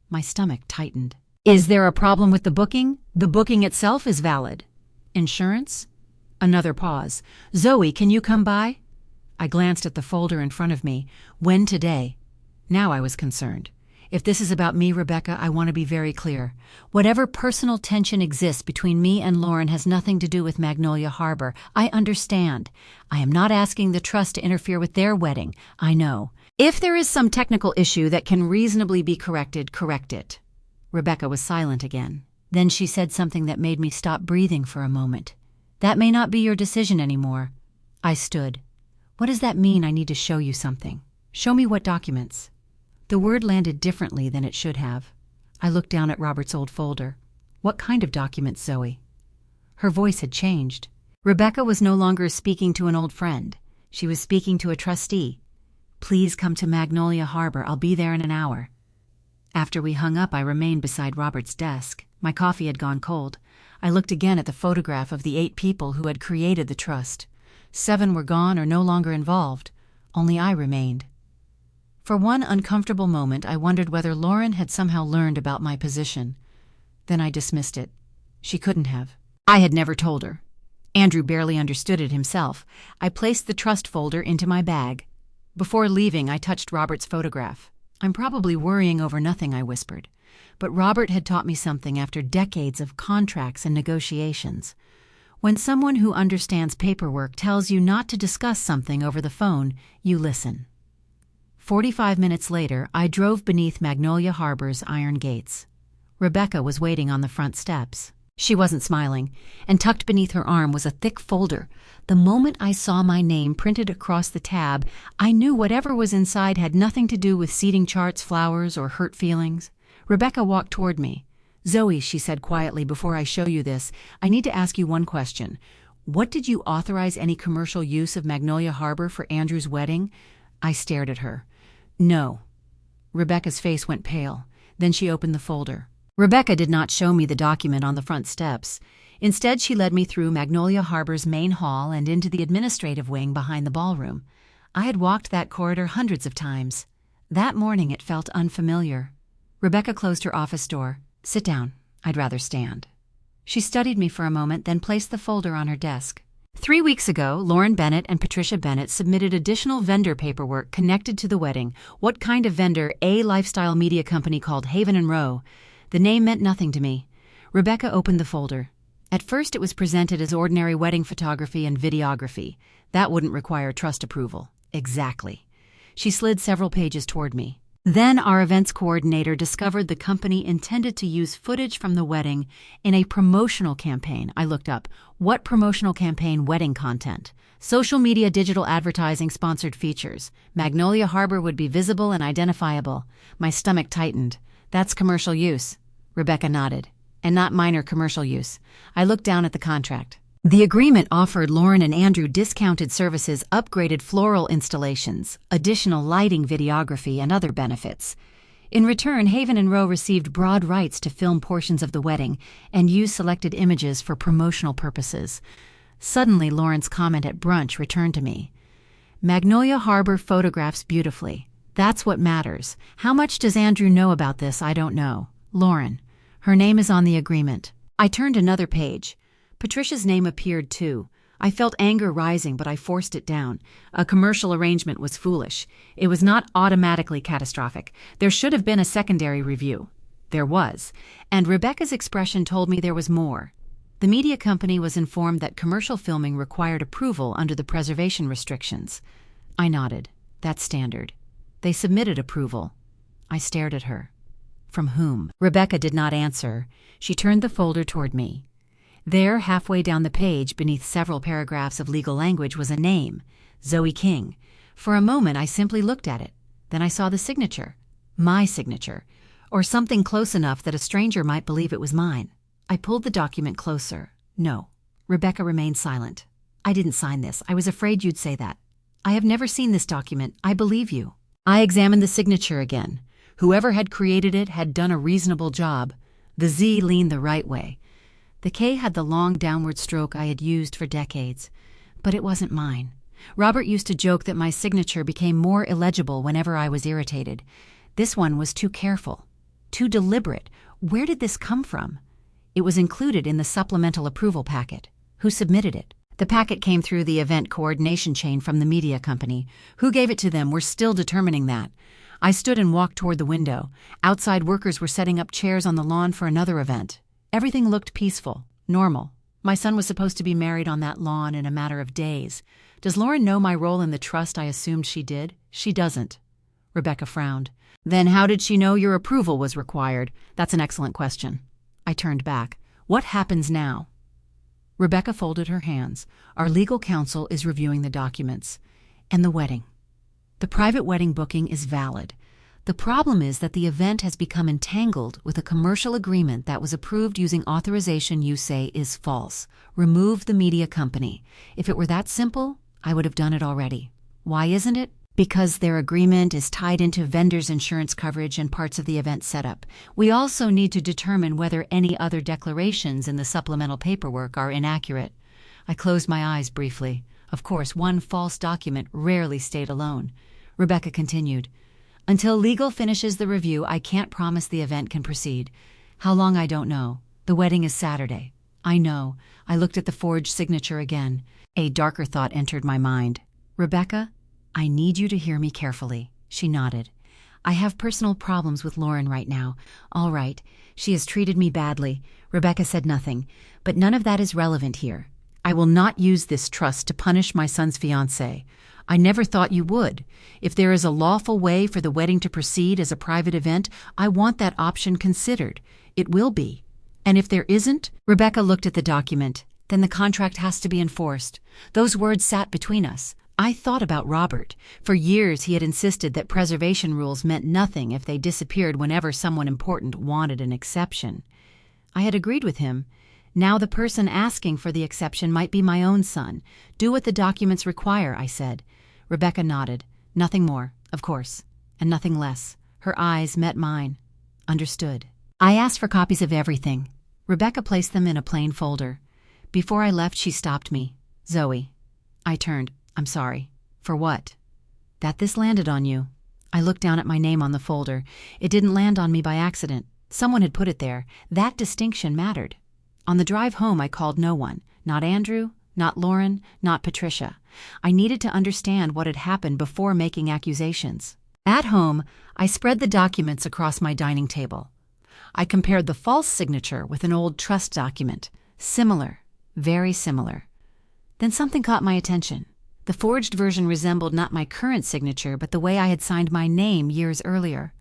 My stomach tightened. "Is there a problem with the booking?" "The booking itself is valid." "Insurance?" Another pause. "Zoe, can you come by?" I glanced at the folder in front of me. "When today?" Now I was concerned. "If this is about me, Rebecca, I want to be very clear. Whatever personal tension exists between me and Lauren has nothing to do with Magnolia Harbor. I understand. I am not asking the trust to interfere with their wedding. I know. If there is some technical issue that can reasonably be corrected, correct it." Rebecca was silent again. Then she said something that made me stop breathing for a moment. "That may not be your decision anymore." I stood. "What does that mean? I need to show you something." "Show me what documents?" The word landed differently than it should have. I looked down at Robert's old folder. "What kind of documents, Zoe?" Her voice had changed. Rebecca was no longer speaking to an old friend. She was speaking to a trustee. "Please come to Magnolia Harbor. I'll be there in an hour." After we hung up, I remained beside Robert's desk. My coffee had gone cold. I looked again at the photograph of the 8 people who had created the trust. 7 were gone or no longer involved. Only I remained. For one uncomfortable moment, I wondered whether Lauren had somehow learned about my position. Then I dismissed it. She couldn't have. I had never told her. Andrew barely understood it himself. I placed the trust folder into my bag. Before leaving, I touched Robert's photograph. "I'm probably worrying over nothing," I whispered. But Robert had taught me something after decades of contracts and negotiations. When someone who understands paperwork tells you not to discuss something over the phone, you listen. 45 minutes later, I drove beneath Magnolia Harbor's iron gates. Rebecca was waiting on the front steps. She wasn't smiling, and tucked beneath her arm was a thick folder. The moment I saw my name printed across the tab, I knew whatever was inside had nothing to do with seating charts, flowers, or hurt feelings. Rebecca walked toward me. "Zoe," she said quietly, "before I show you this, I need to ask you one question. What did you authorize any commercial use of Magnolia Harbor for Andrew's wedding?" I stared at her. "No." Rebecca's face went pale. Then she opened the folder. Rebecca did not show me the document on the front steps. Instead, she led me through Magnolia Harbor's main hall and into the administrative wing behind the ballroom. I had walked that corridor hundreds of times. That morning it felt unfamiliar. Rebecca closed her office door. "Sit down. I'd rather stand." She studied me for a moment, then placed the folder on her desk. 3 weeks ago, Lauren Bennett and Patricia Bennett submitted additional vendor paperwork connected to the wedding. What kind of vendor? A lifestyle media company called Haven and Rowe. The name meant nothing to me. Rebecca opened the folder. At first it was presented as ordinary wedding photography and videography. That wouldn't require trust approval. Exactly. She slid several pages toward me. Then our events coordinator discovered the company intended to use footage from the wedding in a promotional campaign. I looked up. What promotional campaign? Wedding content. Social media, digital advertising, sponsored features. Magnolia Harbor would be visible and identifiable. My stomach tightened. "That's commercial use." Rebecca nodded. "And not minor commercial use." I looked down at the contract. The agreement offered Lauren and Andrew discounted services, upgraded floral installations, additional lighting, videography, and other benefits. In return, Haven and Rowe received broad rights to film portions of the wedding and use selected images for promotional purposes. Suddenly, Lauren's comment at brunch returned to me. "Magnolia Harbor photographs beautifully. That's what matters. How much does Andrew know about this? I don't know. Lauren. Her name is on the agreement." I turned another page. Patricia's name appeared too. I felt anger rising, but I forced it down. A commercial arrangement was foolish. It was not automatically catastrophic. There should have been a secondary review. There was. And Rebecca's expression told me there was more. The media company was informed that commercial filming required approval under the preservation restrictions. I nodded. That's standard. They submitted approval. I stared at her. From whom? Rebecca did not answer. She turned the folder toward me. There, halfway down the page, beneath several paragraphs of legal language, was a name, Zoe King. For a moment, I simply looked at it. Then I saw the signature. My signature. Or something close enough that a stranger might believe it was mine. I pulled the document closer. No. Rebecca remained silent. "I didn't sign this. I was afraid you'd say that." "I have never seen this document. I believe you." I examined the signature again. Whoever had created it had done a reasonable job. The Z leaned the right way. The K had the long downward stroke I had used for decades. But it wasn't mine. Robert used to joke that my signature became more illegible whenever I was irritated. This one was too careful, too deliberate. Where did this come from? It was included in the supplemental approval packet. Who submitted it? The packet came through the event coordination chain from the media company. Who gave it to them? We're still determining that. I stood and walked toward the window. Outside workers were setting up chairs on the lawn for another event. Everything looked peaceful, normal. My son was supposed to be married on that lawn in a matter of days. Does Lauren know my role in the trust I assumed she did? She doesn't. Rebecca frowned. Then how did she know your approval was required? That's an excellent question. I turned back. What happens now? Rebecca folded her hands. Our legal counsel is reviewing the documents. And the wedding. The private wedding booking is valid. The problem is that the event has become entangled with a commercial agreement that was approved using authorization you say is false. Remove the media company. If it were that simple, I would have done it already. Why isn't it? Because their agreement is tied into vendors' insurance coverage and parts of the event setup. We also need to determine whether any other declarations in the supplemental paperwork are inaccurate. I closed my eyes briefly. Of course, one false document rarely stayed alone. Rebecca continued. Until legal finishes the review, I can't promise the event can proceed. How long, I don't know. The wedding is Saturday. I know. I looked at the forged signature again. A darker thought entered my mind. Rebecca, I need you to hear me carefully. She nodded. I have personal problems with Lauren right now. All right. She has treated me badly. Rebecca said nothing, but none of that is relevant here. I will not use this trust to punish my son's fiancée. I never thought you would. If there is a lawful way for the wedding to proceed as a private event, I want that option considered. It will be. And if there isn't, Rebecca looked at the document, then the contract has to be enforced. Those words sat between us. I thought about Robert. For years he had insisted that preservation rules meant nothing if they disappeared whenever someone important wanted an exception. I had agreed with him. Now the person asking for the exception might be my own son. Do what the documents require, I said. Rebecca nodded. Nothing more, of course, and nothing less. Her eyes met mine. Understood. I asked for copies of everything. Rebecca placed them in a plain folder. Before I left, she stopped me. Zoe. I turned. I'm sorry. For what? That this landed on you. I looked down at my name on the folder. It didn't land on me by accident. Someone had put it there. That distinction mattered. On the drive home, I called no one. Not Andrew, not Lauren, not Patricia. I needed to understand what had happened before making accusations. At home, I spread the documents across my dining table. I compared the false signature with an old trust document. Similar. Very similar. Then something caught my attention. The forged version resembled not my current signature, but the way I had signed my name years earlier.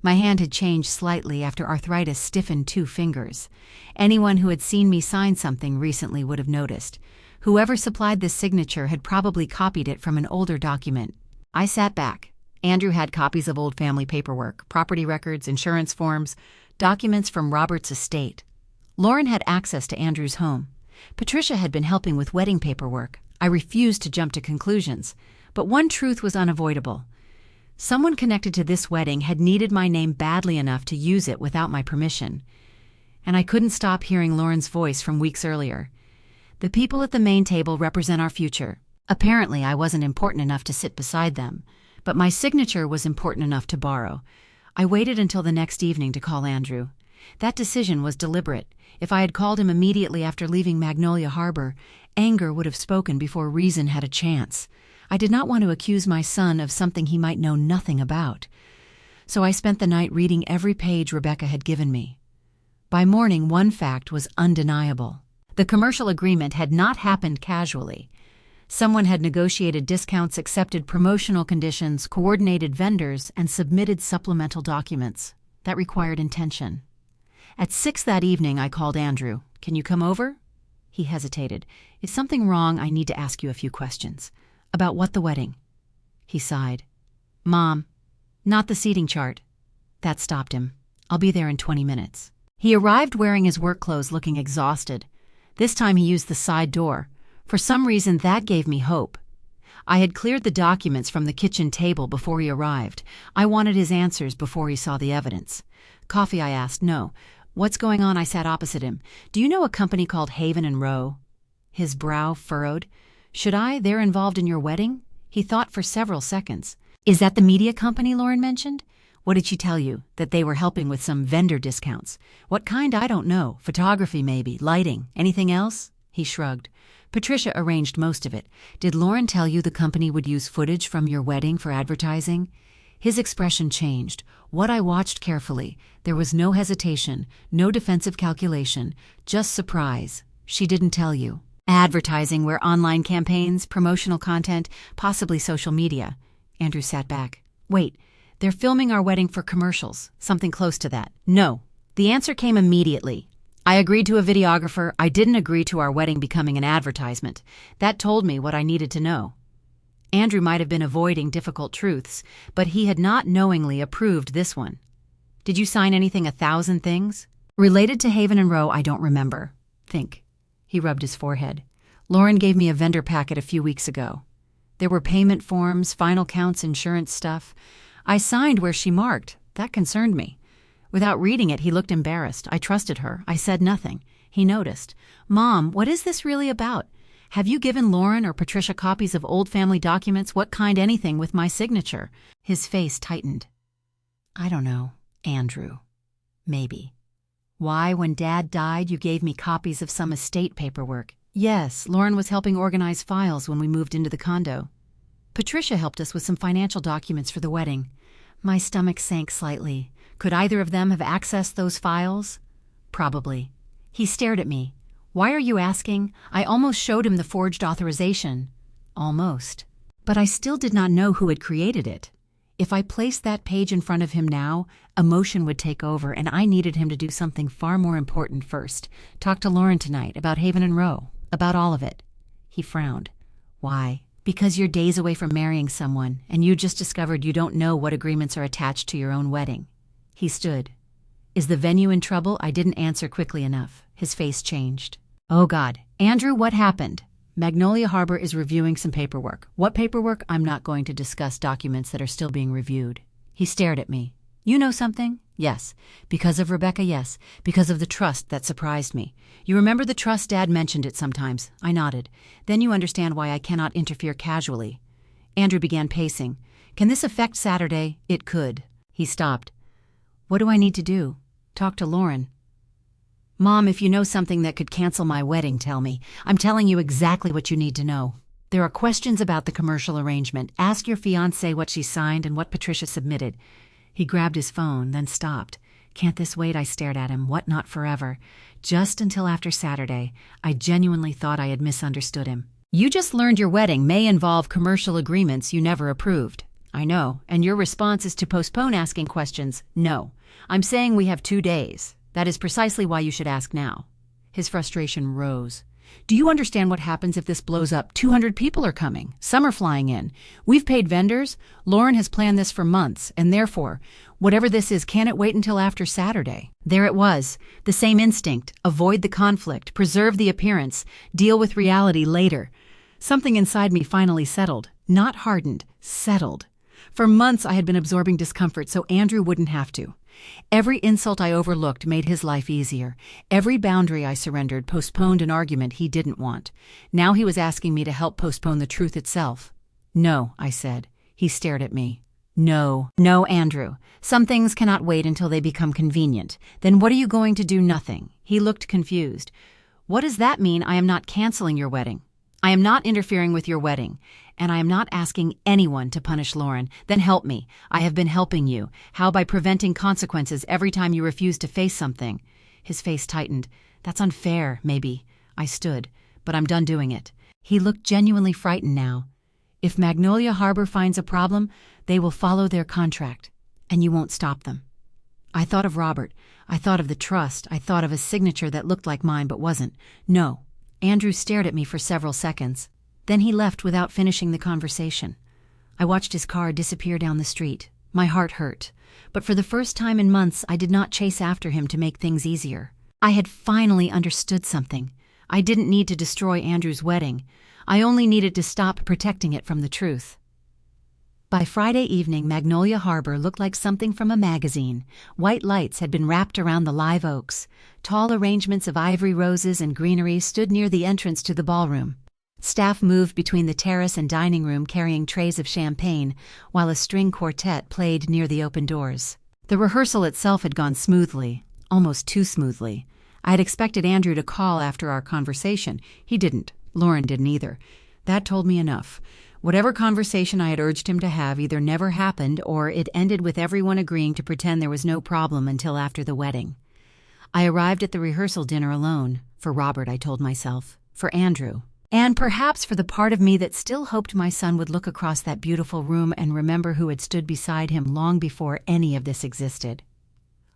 My hand had changed slightly after arthritis stiffened 2 fingers. Anyone who had seen me sign something recently would have noticed. Whoever supplied this signature had probably copied it from an older document. I sat back. Andrew had copies of old family paperwork, property records, insurance forms, documents from Robert's estate. Lauren had access to Andrew's home. Patricia had been helping with wedding paperwork. I refused to jump to conclusions, but one truth was unavoidable. Someone connected to this wedding had needed my name badly enough to use it without my permission. And I couldn't stop hearing Lauren's voice from weeks earlier. The people at the main table represent our future. Apparently, I wasn't important enough to sit beside them, but my signature was important enough to borrow. I waited until the next evening to call Andrew. That decision was deliberate. If I had called him immediately after leaving Magnolia Harbor, anger would have spoken before reason had a chance. I did not want to accuse my son of something he might know nothing about. So I spent the night reading every page Rebecca had given me. By morning, one fact was undeniable. The commercial agreement had not happened casually. Someone had negotiated discounts, accepted promotional conditions, coordinated vendors, and submitted supplemental documents. That required intention. At 6 that evening, I called Andrew. Can you come over? He hesitated. Is something wrong? I need to ask you a few questions. About what, the wedding? He sighed. Mom, not the seating chart. That stopped him. I'll be there in 20 minutes. He arrived wearing his work clothes, looking exhausted. This time he used the side door. For some reason, that gave me hope. I had cleared the documents from the kitchen table before he arrived. I wanted his answers before he saw the evidence. Coffee, I asked. No. What's going on? I sat opposite him. Do you know a company called Haven and Rowe? His brow furrowed. Should I? They're involved in your wedding? He thought for several seconds. Is that the media company Lauren mentioned? What did she tell you? That they were helping with some vendor discounts. What kind? I don't know. Photography maybe. Lighting. Anything else? He shrugged. Patricia arranged most of it. Did Lauren tell you the company would use footage from your wedding for advertising? His expression changed. What I watched carefully. There was no hesitation, no defensive calculation, just surprise. She didn't tell you. Advertising were online campaigns, promotional content, possibly social media. Andrew sat back. Wait, they're filming our wedding for commercials, something close to that. No. The answer came immediately. I agreed to a videographer. I didn't agree to our wedding becoming an advertisement. That told me what I needed to know. Andrew might have been avoiding difficult truths, but he had not knowingly approved this one. Did you sign anything 1,000 things? Related to Haven and Rowe, I don't remember. Think. He rubbed his forehead. Lauren gave me a vendor packet a few weeks ago. There were payment forms, final counts, insurance stuff. I signed where she marked. That concerned me. Without reading it, he looked embarrassed. I trusted her. I said nothing. He noticed. Mom, what is this really about? Have you given Lauren or Patricia copies of old family documents? What kind? Anything with my signature? His face tightened. I don't know. Andrew. Maybe. Why, when Dad died, you gave me copies of some estate paperwork. Yes, Lauren was helping organize files when we moved into the condo. Patricia helped us with some financial documents for the wedding. My stomach sank slightly. Could either of them have accessed those files? Probably. He stared at me. Why are you asking? I almost showed him the forged authorization. Almost. But I still did not know who had created it. If I placed that page in front of him now, emotion would take over, and I needed him to do something far more important first. Talk to Lauren tonight about Haven and Roe, about all of it. He frowned. Why? Because you're days away from marrying someone, and you just discovered you don't know what agreements are attached to your own wedding. He stood. Is the venue in trouble? I didn't answer quickly enough. His face changed. Oh God. Andrew, what happened? Magnolia Harbor is reviewing some paperwork. What paperwork? I'm not going to discuss documents that are still being reviewed. He stared at me. You know something? Yes. Because of Rebecca, yes. Because of the trust that surprised me. You remember the trust? Dad mentioned it sometimes. I nodded. Then you understand why I cannot interfere casually. Andrew began pacing. Can this affect Saturday? It could. He stopped. What do I need to do? Talk to Lauren. Mom, if you know something that could cancel my wedding, tell me. I'm telling you exactly what you need to know. There are questions about the commercial arrangement. Ask your fiancée what she signed and what Patricia submitted. He grabbed his phone, then stopped. Can't this wait? I stared at him. What, not forever? Just until after Saturday. I genuinely thought I had misunderstood him. You just learned your wedding may involve commercial agreements you never approved. I know, and your response is to postpone asking questions. No. I'm saying we have 2 days. That is precisely why you should ask now. His frustration rose. Do you understand what happens if this blows up? 200 people are coming. Some are flying in. We've paid vendors. Lauren has planned this for months, and therefore, whatever this is, can it wait until after Saturday? There it was. The same instinct. Avoid the conflict. Preserve the appearance. Deal with reality later. Something inside me finally settled. Not hardened. Settled. For months I had been absorbing discomfort so Andrew wouldn't have to. Every insult I overlooked made his life easier. Every boundary I surrendered postponed an argument he didn't want. Now he was asking me to help postpone the truth itself. No, I said. He stared at me. No, Andrew. Some things cannot wait until they become convenient. Then what are you going to do? Nothing. He looked confused. What does that mean? I am not canceling your wedding. I am not interfering with your wedding. And I am not asking anyone to punish Lauren. Then help me. I have been helping you. How? By preventing consequences every time you refuse to face something. His face tightened. That's unfair, maybe. I stood. But I'm done doing it. He looked genuinely frightened now. If Magnolia Harbor finds a problem, they will follow their contract. And you won't stop them. I thought of Robert. I thought of the trust. I thought of a signature that looked like mine but wasn't. No. Andrew stared at me for several seconds. Then he left without finishing the conversation. I watched his car disappear down the street. My heart hurt. But for the first time in months, I did not chase after him to make things easier. I had finally understood something. I didn't need to destroy Andrew's wedding. I only needed to stop protecting it from the truth. By Friday evening, Magnolia Harbor looked like something from a magazine. White lights had been wrapped around the live oaks. Tall arrangements of ivory roses and greenery stood near the entrance to the ballroom. Staff moved between the terrace and dining room carrying trays of champagne, while a string quartet played near the open doors. The rehearsal itself had gone smoothly, almost too smoothly. I had expected Andrew to call after our conversation. He didn't. Lauren didn't either. That told me enough. Whatever conversation I had urged him to have either never happened or it ended with everyone agreeing to pretend there was no problem until after the wedding. I arrived at the rehearsal dinner alone. For Robert, I told myself. For Andrew. And perhaps for the part of me that still hoped my son would look across that beautiful room and remember who had stood beside him long before any of this existed.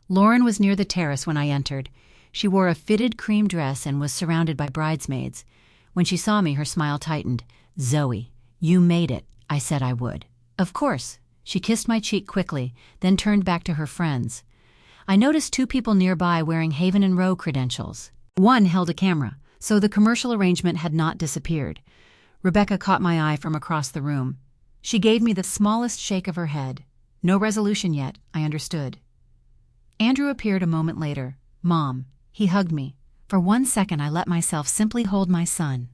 Lauren was near the terrace when I entered. She wore a fitted cream dress and was surrounded by bridesmaids. When she saw me, her smile tightened. Zoe, you made it. I said I would. Of course. She kissed my cheek quickly, then turned back to her friends. I noticed 2 people nearby wearing Haven and Roe credentials. One held a camera. So the commercial arrangement had not disappeared. Rebecca caught my eye from across the room. She gave me the smallest shake of her head. No resolution yet, I understood. Andrew appeared a moment later. Mom. He hugged me. For 1 second I let myself simply hold my son.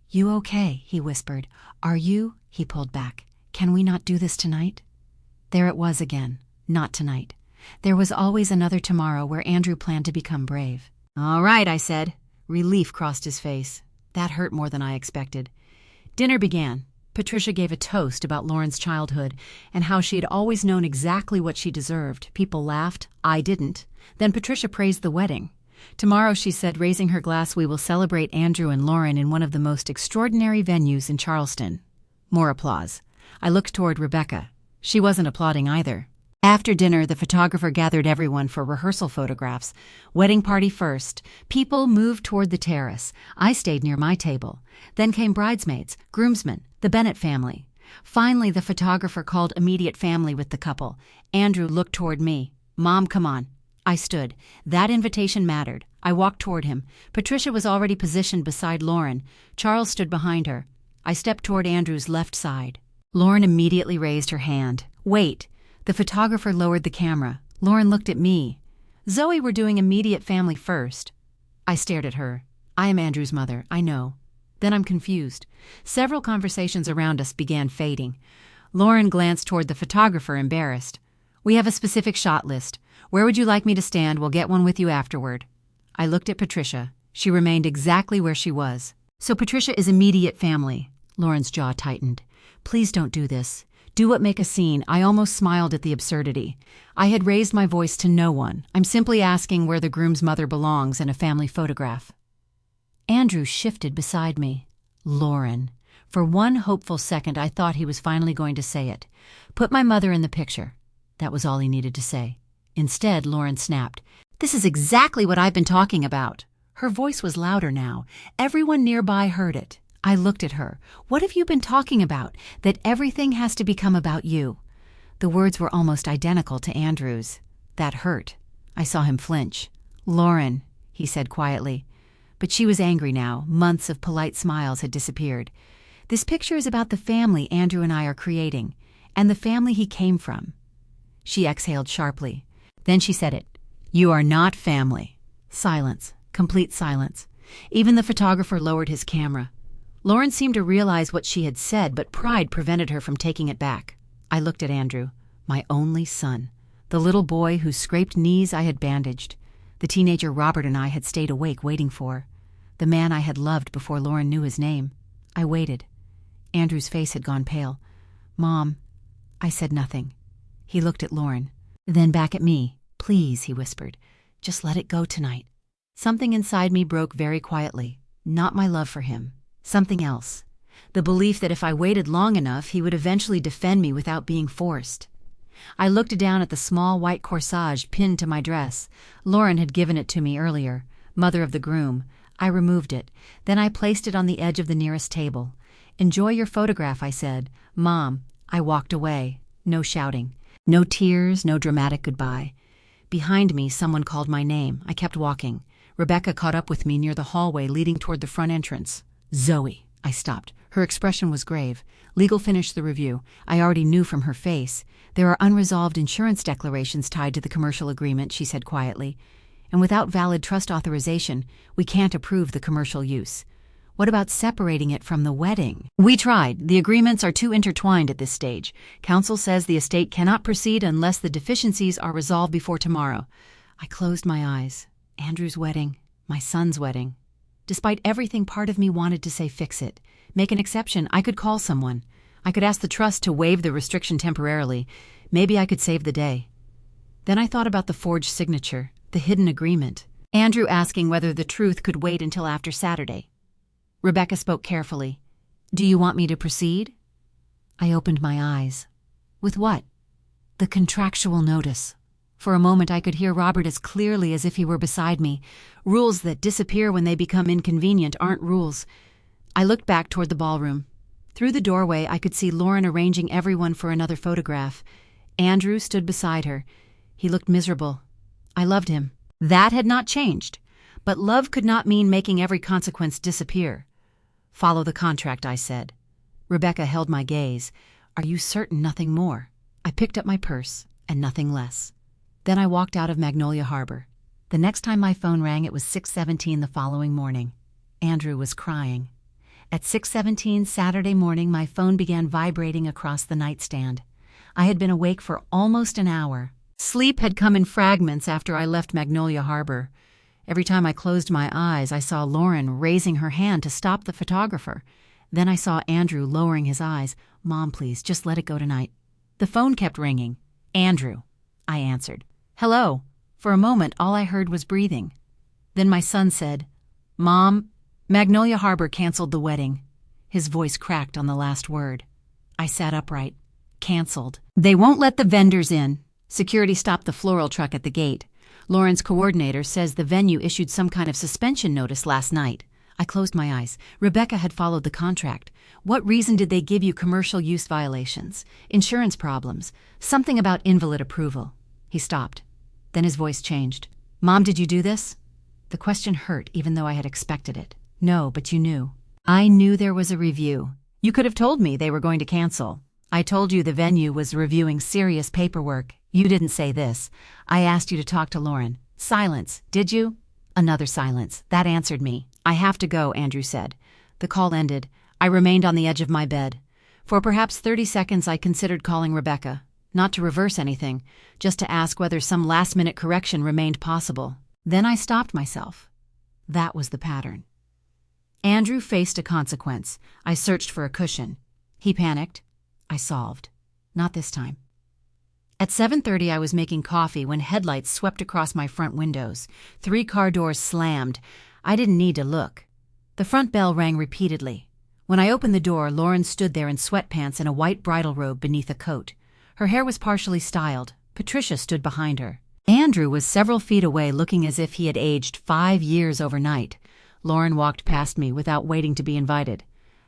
You okay? He whispered. Are you? He pulled back. Can we not do this tonight? There it was again. Not tonight. There was always another tomorrow where Andrew planned to become brave. "All right," I said. Relief crossed his face. That hurt more than I expected. Dinner began. Patricia gave a toast about Lauren's childhood and how she had always known exactly what she deserved. People laughed. I didn't. Then Patricia praised the wedding. "Tomorrow," she said, raising her glass, "we will celebrate Andrew and Lauren in one of the most extraordinary venues in Charleston." More applause. I looked toward Rebecca. She wasn't applauding either. After dinner, the photographer gathered everyone for rehearsal photographs. Wedding party first. People moved toward the terrace. I stayed near my table. Then came bridesmaids, groomsmen, the Bennett family. Finally, the photographer called immediate family with the couple. Andrew looked toward me. "Mom, come on." I stood. That invitation mattered. I walked toward him. Patricia was already positioned beside Lauren. Charles stood behind her. I stepped toward Andrew's left side. Lauren immediately raised her hand. "Wait." The photographer lowered the camera. Lauren looked at me. "Zoe, we're doing immediate family first." I stared at her. "I am Andrew's mother, I know." Then I'm confused. Several conversations around us began fading. Lauren glanced toward the photographer, embarrassed. "We have a specific shot list. Where would you like me to stand? We'll get one with you afterward." I looked at Patricia. She remained exactly where she was. "So Patricia is immediate family." Lauren's jaw tightened. "Please don't do this. Do what make a scene." I almost smiled at the absurdity. I had raised my voice to no one. I'm simply asking where the groom's mother belongs in a family photograph. Andrew shifted beside me. "Lauren." For one hopeful second, I thought he was finally going to say it. "Put my mother in the picture." That was all he needed to say. Instead, Lauren snapped. "This is exactly what I've been talking about." Her voice was louder now. Everyone nearby heard it. I looked at her. "What have you been talking about? That everything has to become about you." The words were almost identical to Andrew's. That hurt. I saw him flinch. "Lauren," he said quietly. But she was angry now. Months of polite smiles had disappeared. "This picture is about the family Andrew and I are creating, and the family he came from." She exhaled sharply. Then she said it. "You are not family." Silence. Complete silence. Even the photographer lowered his camera. Lauren seemed to realize what she had said, but pride prevented her from taking it back. I looked at Andrew, my only son, the little boy whose scraped knees I had bandaged, the teenager Robert and I had stayed awake waiting for, the man I had loved before Lauren knew his name. I waited. Andrew's face had gone pale. "Mom," I said nothing. He looked at Lauren, then back at me. "Please," he whispered, "just let it go tonight." Something inside me broke very quietly. Not my love for him. Something else. The belief that if I waited long enough, he would eventually defend me without being forced. I looked down at the small white corsage pinned to my dress. Lauren had given it to me earlier, mother of the groom. I removed it. Then I placed it on the edge of the nearest table. "Enjoy your photograph," I said. "Mom." I walked away. No shouting. No tears, no dramatic goodbye. Behind me, someone called my name. I kept walking. Rebecca caught up with me near the hallway leading toward the front entrance. "Zoe." I stopped. Her expression was grave. "Legal finished the review. I already knew from her face. There are unresolved insurance declarations tied to the commercial agreement," she said quietly. "And without valid trust authorization, we can't approve the commercial use. What about separating it from the wedding?" "We tried. The agreements are too intertwined at this stage. Counsel says the estate cannot proceed unless the deficiencies are resolved before tomorrow." I closed my eyes. Andrew's wedding. My son's wedding. Despite everything, part of me wanted to say fix it. Make an exception. I could call someone. I could ask the trust to waive the restriction temporarily. Maybe I could save the day. Then I thought about the forged signature, the hidden agreement. Andrew asking whether the truth could wait until after Saturday. Rebecca spoke carefully. "Do you want me to proceed?" I opened my eyes. With what? The contractual notice. For a moment I could hear Robert as clearly as if he were beside me. Rules that disappear when they become inconvenient aren't rules. I looked back toward the ballroom. Through the doorway I could see Lauren arranging everyone for another photograph. Andrew stood beside her. He looked miserable. I loved him. That had not changed. But love could not mean making every consequence disappear. "Follow the contract," I said. Rebecca held my gaze. "Are you certain nothing more?" I picked up my purse, and nothing less. Then I walked out of Magnolia Harbor. The next time my phone rang, it was 6:17 the following morning. Andrew was crying. At 6:17 Saturday morning, my phone began vibrating across the nightstand. I had been awake for almost an hour. Sleep had come in fragments after I left Magnolia Harbor. Every time I closed my eyes, I saw Lauren raising her hand to stop the photographer. Then I saw Andrew lowering his eyes. "Mom, please, just let it go tonight." The phone kept ringing. "Andrew," I answered. "Hello." For a moment, all I heard was breathing. Then my son said, "Mom, Magnolia Harbor canceled the wedding." His voice cracked on the last word. I sat upright. Canceled. "They won't let the vendors in." Security stopped the floral truck at the gate. Lauren's coordinator says the venue issued some kind of suspension notice last night. I closed my eyes. Rebecca had followed the contract. What reason did they give you? Commercial use violations, insurance problems, something about invalid approval. He stopped. Then his voice changed. "Mom, did you do this?" The question hurt, even though I had expected it. "No, but you knew." "I knew there was a review. You could have told me they were going to cancel. I told you the venue was reviewing serious paperwork. You didn't say this. I asked you to talk to Lauren." Silence. "Did you?" Another silence. That answered me. "I have to go," Andrew said. The call ended. I remained on the edge of my bed. For perhaps 30 seconds I considered calling Rebecca. Not to reverse anything, just to ask whether some last-minute correction remained possible. Then I stopped myself. That was the pattern. Andrew faced a consequence. I searched for a cushion. He panicked. I solved. Not this time. At 7:30 I was making coffee when headlights swept across my front windows. 3 car doors slammed. I didn't need to look. The front bell rang repeatedly. When I opened the door, Lauren stood there in sweatpants and a white bridal robe beneath a coat. Her hair was partially styled. Patricia stood behind her. Andrew was several feet away, looking as if he had aged 5 years overnight. Lauren walked past me without waiting to be invited.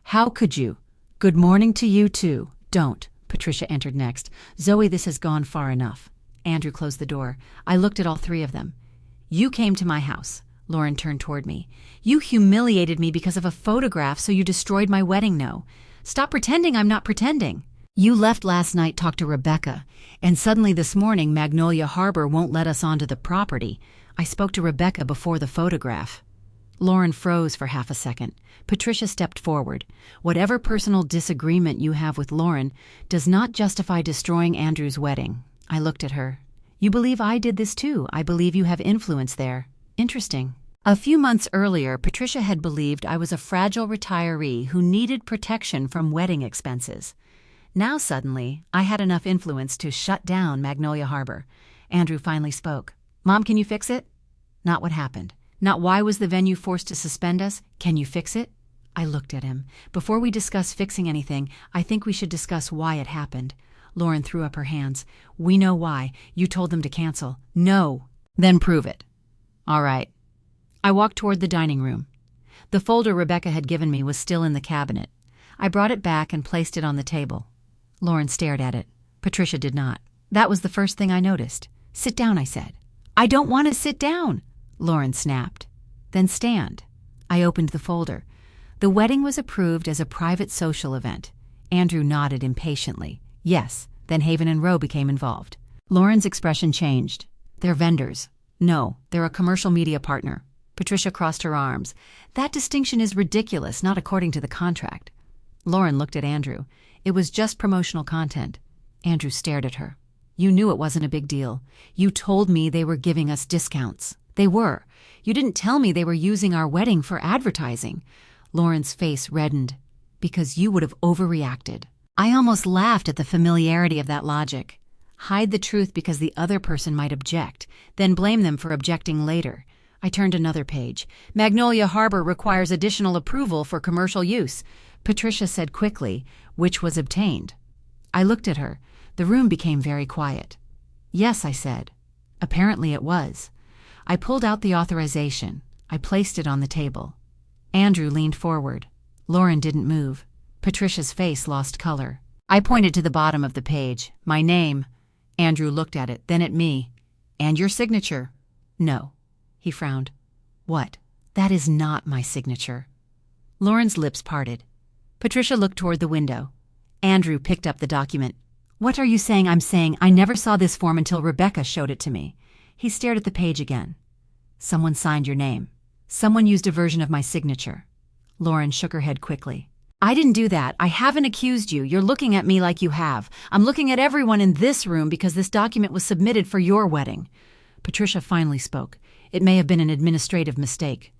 "How could you?" "Good morning to you, too." "Don't." Patricia entered next. "Zoe, this has gone far enough." Andrew closed the door. I looked at all 3 of them. "You came to my house." Lauren turned toward me. "You humiliated me because of a photograph, so you destroyed my wedding. No. Stop pretending I'm not pretending. You left last night, talked to Rebecca, and suddenly this morning Magnolia Harbor won't let us onto the property. I spoke to Rebecca before the photograph." Lauren froze for half a second. Patricia stepped forward. "Whatever personal disagreement you have with Lauren does not justify destroying Andrew's wedding." I looked at her. "You believe I did this too. I believe you have influence there." Interesting. A few months earlier, Patricia had believed I was a fragile retiree who needed protection from wedding expenses. Now suddenly, I had enough influence to shut down Magnolia Harbor. Andrew finally spoke. "Mom, can you fix it?" Not what happened. Not why was the venue forced to suspend us. Can you fix it? I looked at him. "Before we discuss fixing anything, I think we should discuss why it happened." Lauren threw up her hands. "We know why. You told them to cancel." "No." "Then prove it." "All right." I walked toward the dining room. The folder Rebecca had given me was still in the cabinet. I brought it back and placed it on the table. Lauren stared at it. Patricia did not. That was the first thing I noticed. "Sit down," I said. "I don't want to sit down." Lauren snapped. "Then stand." I opened the folder. The wedding was approved as a private social event. Andrew nodded impatiently. "Yes." Then Haven and Rowe became involved. Lauren's expression changed. "They're vendors." "No, they're a commercial media partner." Patricia crossed her arms. "That distinction is ridiculous, not according to the contract." Lauren looked at Andrew. "It was just promotional content." Andrew stared at her. "You knew it wasn't a big deal. You told me they were giving us discounts." "They were. You didn't tell me they were using our wedding for advertising." Lauren's face reddened. "Because you would have overreacted." I almost laughed at the familiarity of that logic. Hide the truth because the other person might object, then blame them for objecting later. I turned another page. "Magnolia Harbor requires additional approval for commercial use," Patricia said quickly, "which was obtained." I looked at her. The room became very quiet. "Yes," I said. Apparently it was. I pulled out the authorization. I placed it on the table. Andrew leaned forward. Lauren didn't move. Patricia's face lost color. I pointed to the bottom of the page. "My name." Andrew looked at it, then at me. "And your signature." "No." He frowned. "What?" "That is not my signature." Lauren's lips parted. Patricia looked toward the window. Andrew picked up the document. "What are you saying?" "I'm saying I never saw this form until Rebecca showed it to me." He stared at the page again. "Someone signed your name. Someone used a version of my signature." Lauren shook her head quickly. I didn't do that. I haven't accused you. You're looking at me like you have. I'm looking at everyone in this room because this document was submitted for your wedding. Patricia finally spoke. It may have been an administrative mistake.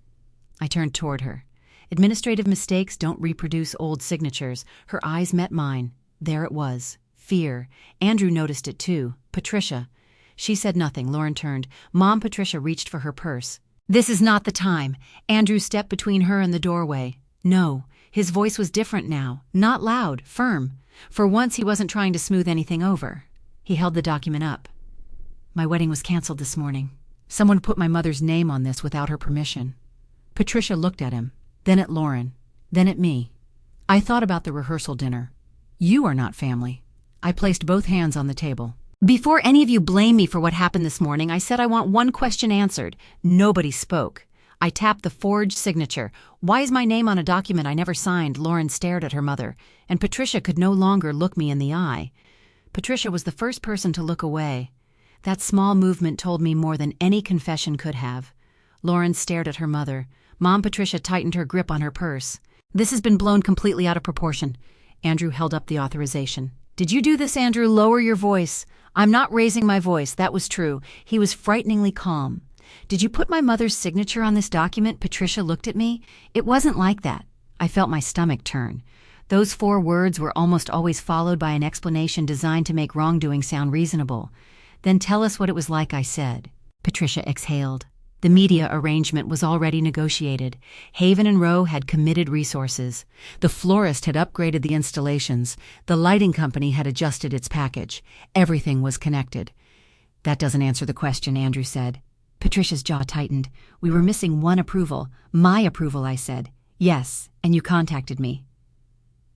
I turned toward her. Administrative mistakes don't reproduce old signatures. Her eyes met mine. There it was. Fear. Andrew noticed it too. Patricia. She said nothing. Lauren turned. Mom Patricia reached for her purse. This is not the time. Andrew stepped between her and the doorway. No. His voice was different now. Not loud. Firm. For once he wasn't trying to smooth anything over. He held the document up. My wedding was canceled this morning. Someone put my mother's name on this without her permission. Patricia looked at him. Then at Lauren. Then at me. I thought about the rehearsal dinner. You are not family. I placed both hands on the table. Before any of you blame me for what happened this morning, I said I want one question answered. Nobody spoke. I tapped the forged signature. Why is my name on a document I never signed? Lauren stared at her mother, and Patricia could no longer look me in the eye. Patricia was the first person to look away. That small movement told me more than any confession could have. Lauren stared at her mother. Mom Patricia tightened her grip on her purse. This has been blown completely out of proportion. Andrew held up the authorization. Did you do this, Andrew? Lower your voice. I'm not raising my voice. That was true. He was frighteningly calm. Did you put my mother's signature on this document? Patricia looked at me. It wasn't like that. I felt my stomach turn. Those 4 words were almost always followed by an explanation designed to make wrongdoing sound reasonable. Then tell us what it was like, I said. Patricia exhaled. The media arrangement was already negotiated. Haven and Rowe had committed resources. The florist had upgraded the installations. The lighting company had adjusted its package. Everything was connected. That doesn't answer the question, Andrew said. Patricia's jaw tightened. We were missing one approval. My approval, I said. Yes, and you contacted me.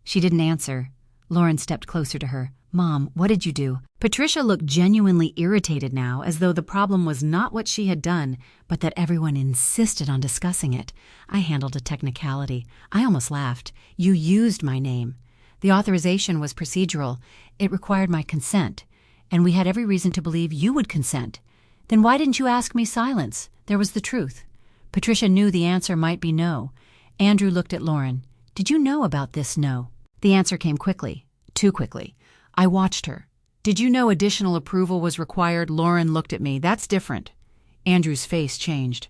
She didn't answer. Lauren stepped closer to her. Mom, what did you do? Patricia looked genuinely irritated now, as though the problem was not what she had done, but that everyone insisted on discussing it. I handled a technicality. I almost laughed. You used my name. The authorization was procedural. It required my consent, and we had every reason to believe you would consent. Then why didn't you ask me silence? There was the truth. Patricia knew the answer might be no. Andrew looked at Lauren. Did you know about this no? The answer came quickly. Too quickly. I watched her. Did you know additional approval was required? Lauren looked at me. That's different. Andrew's face changed.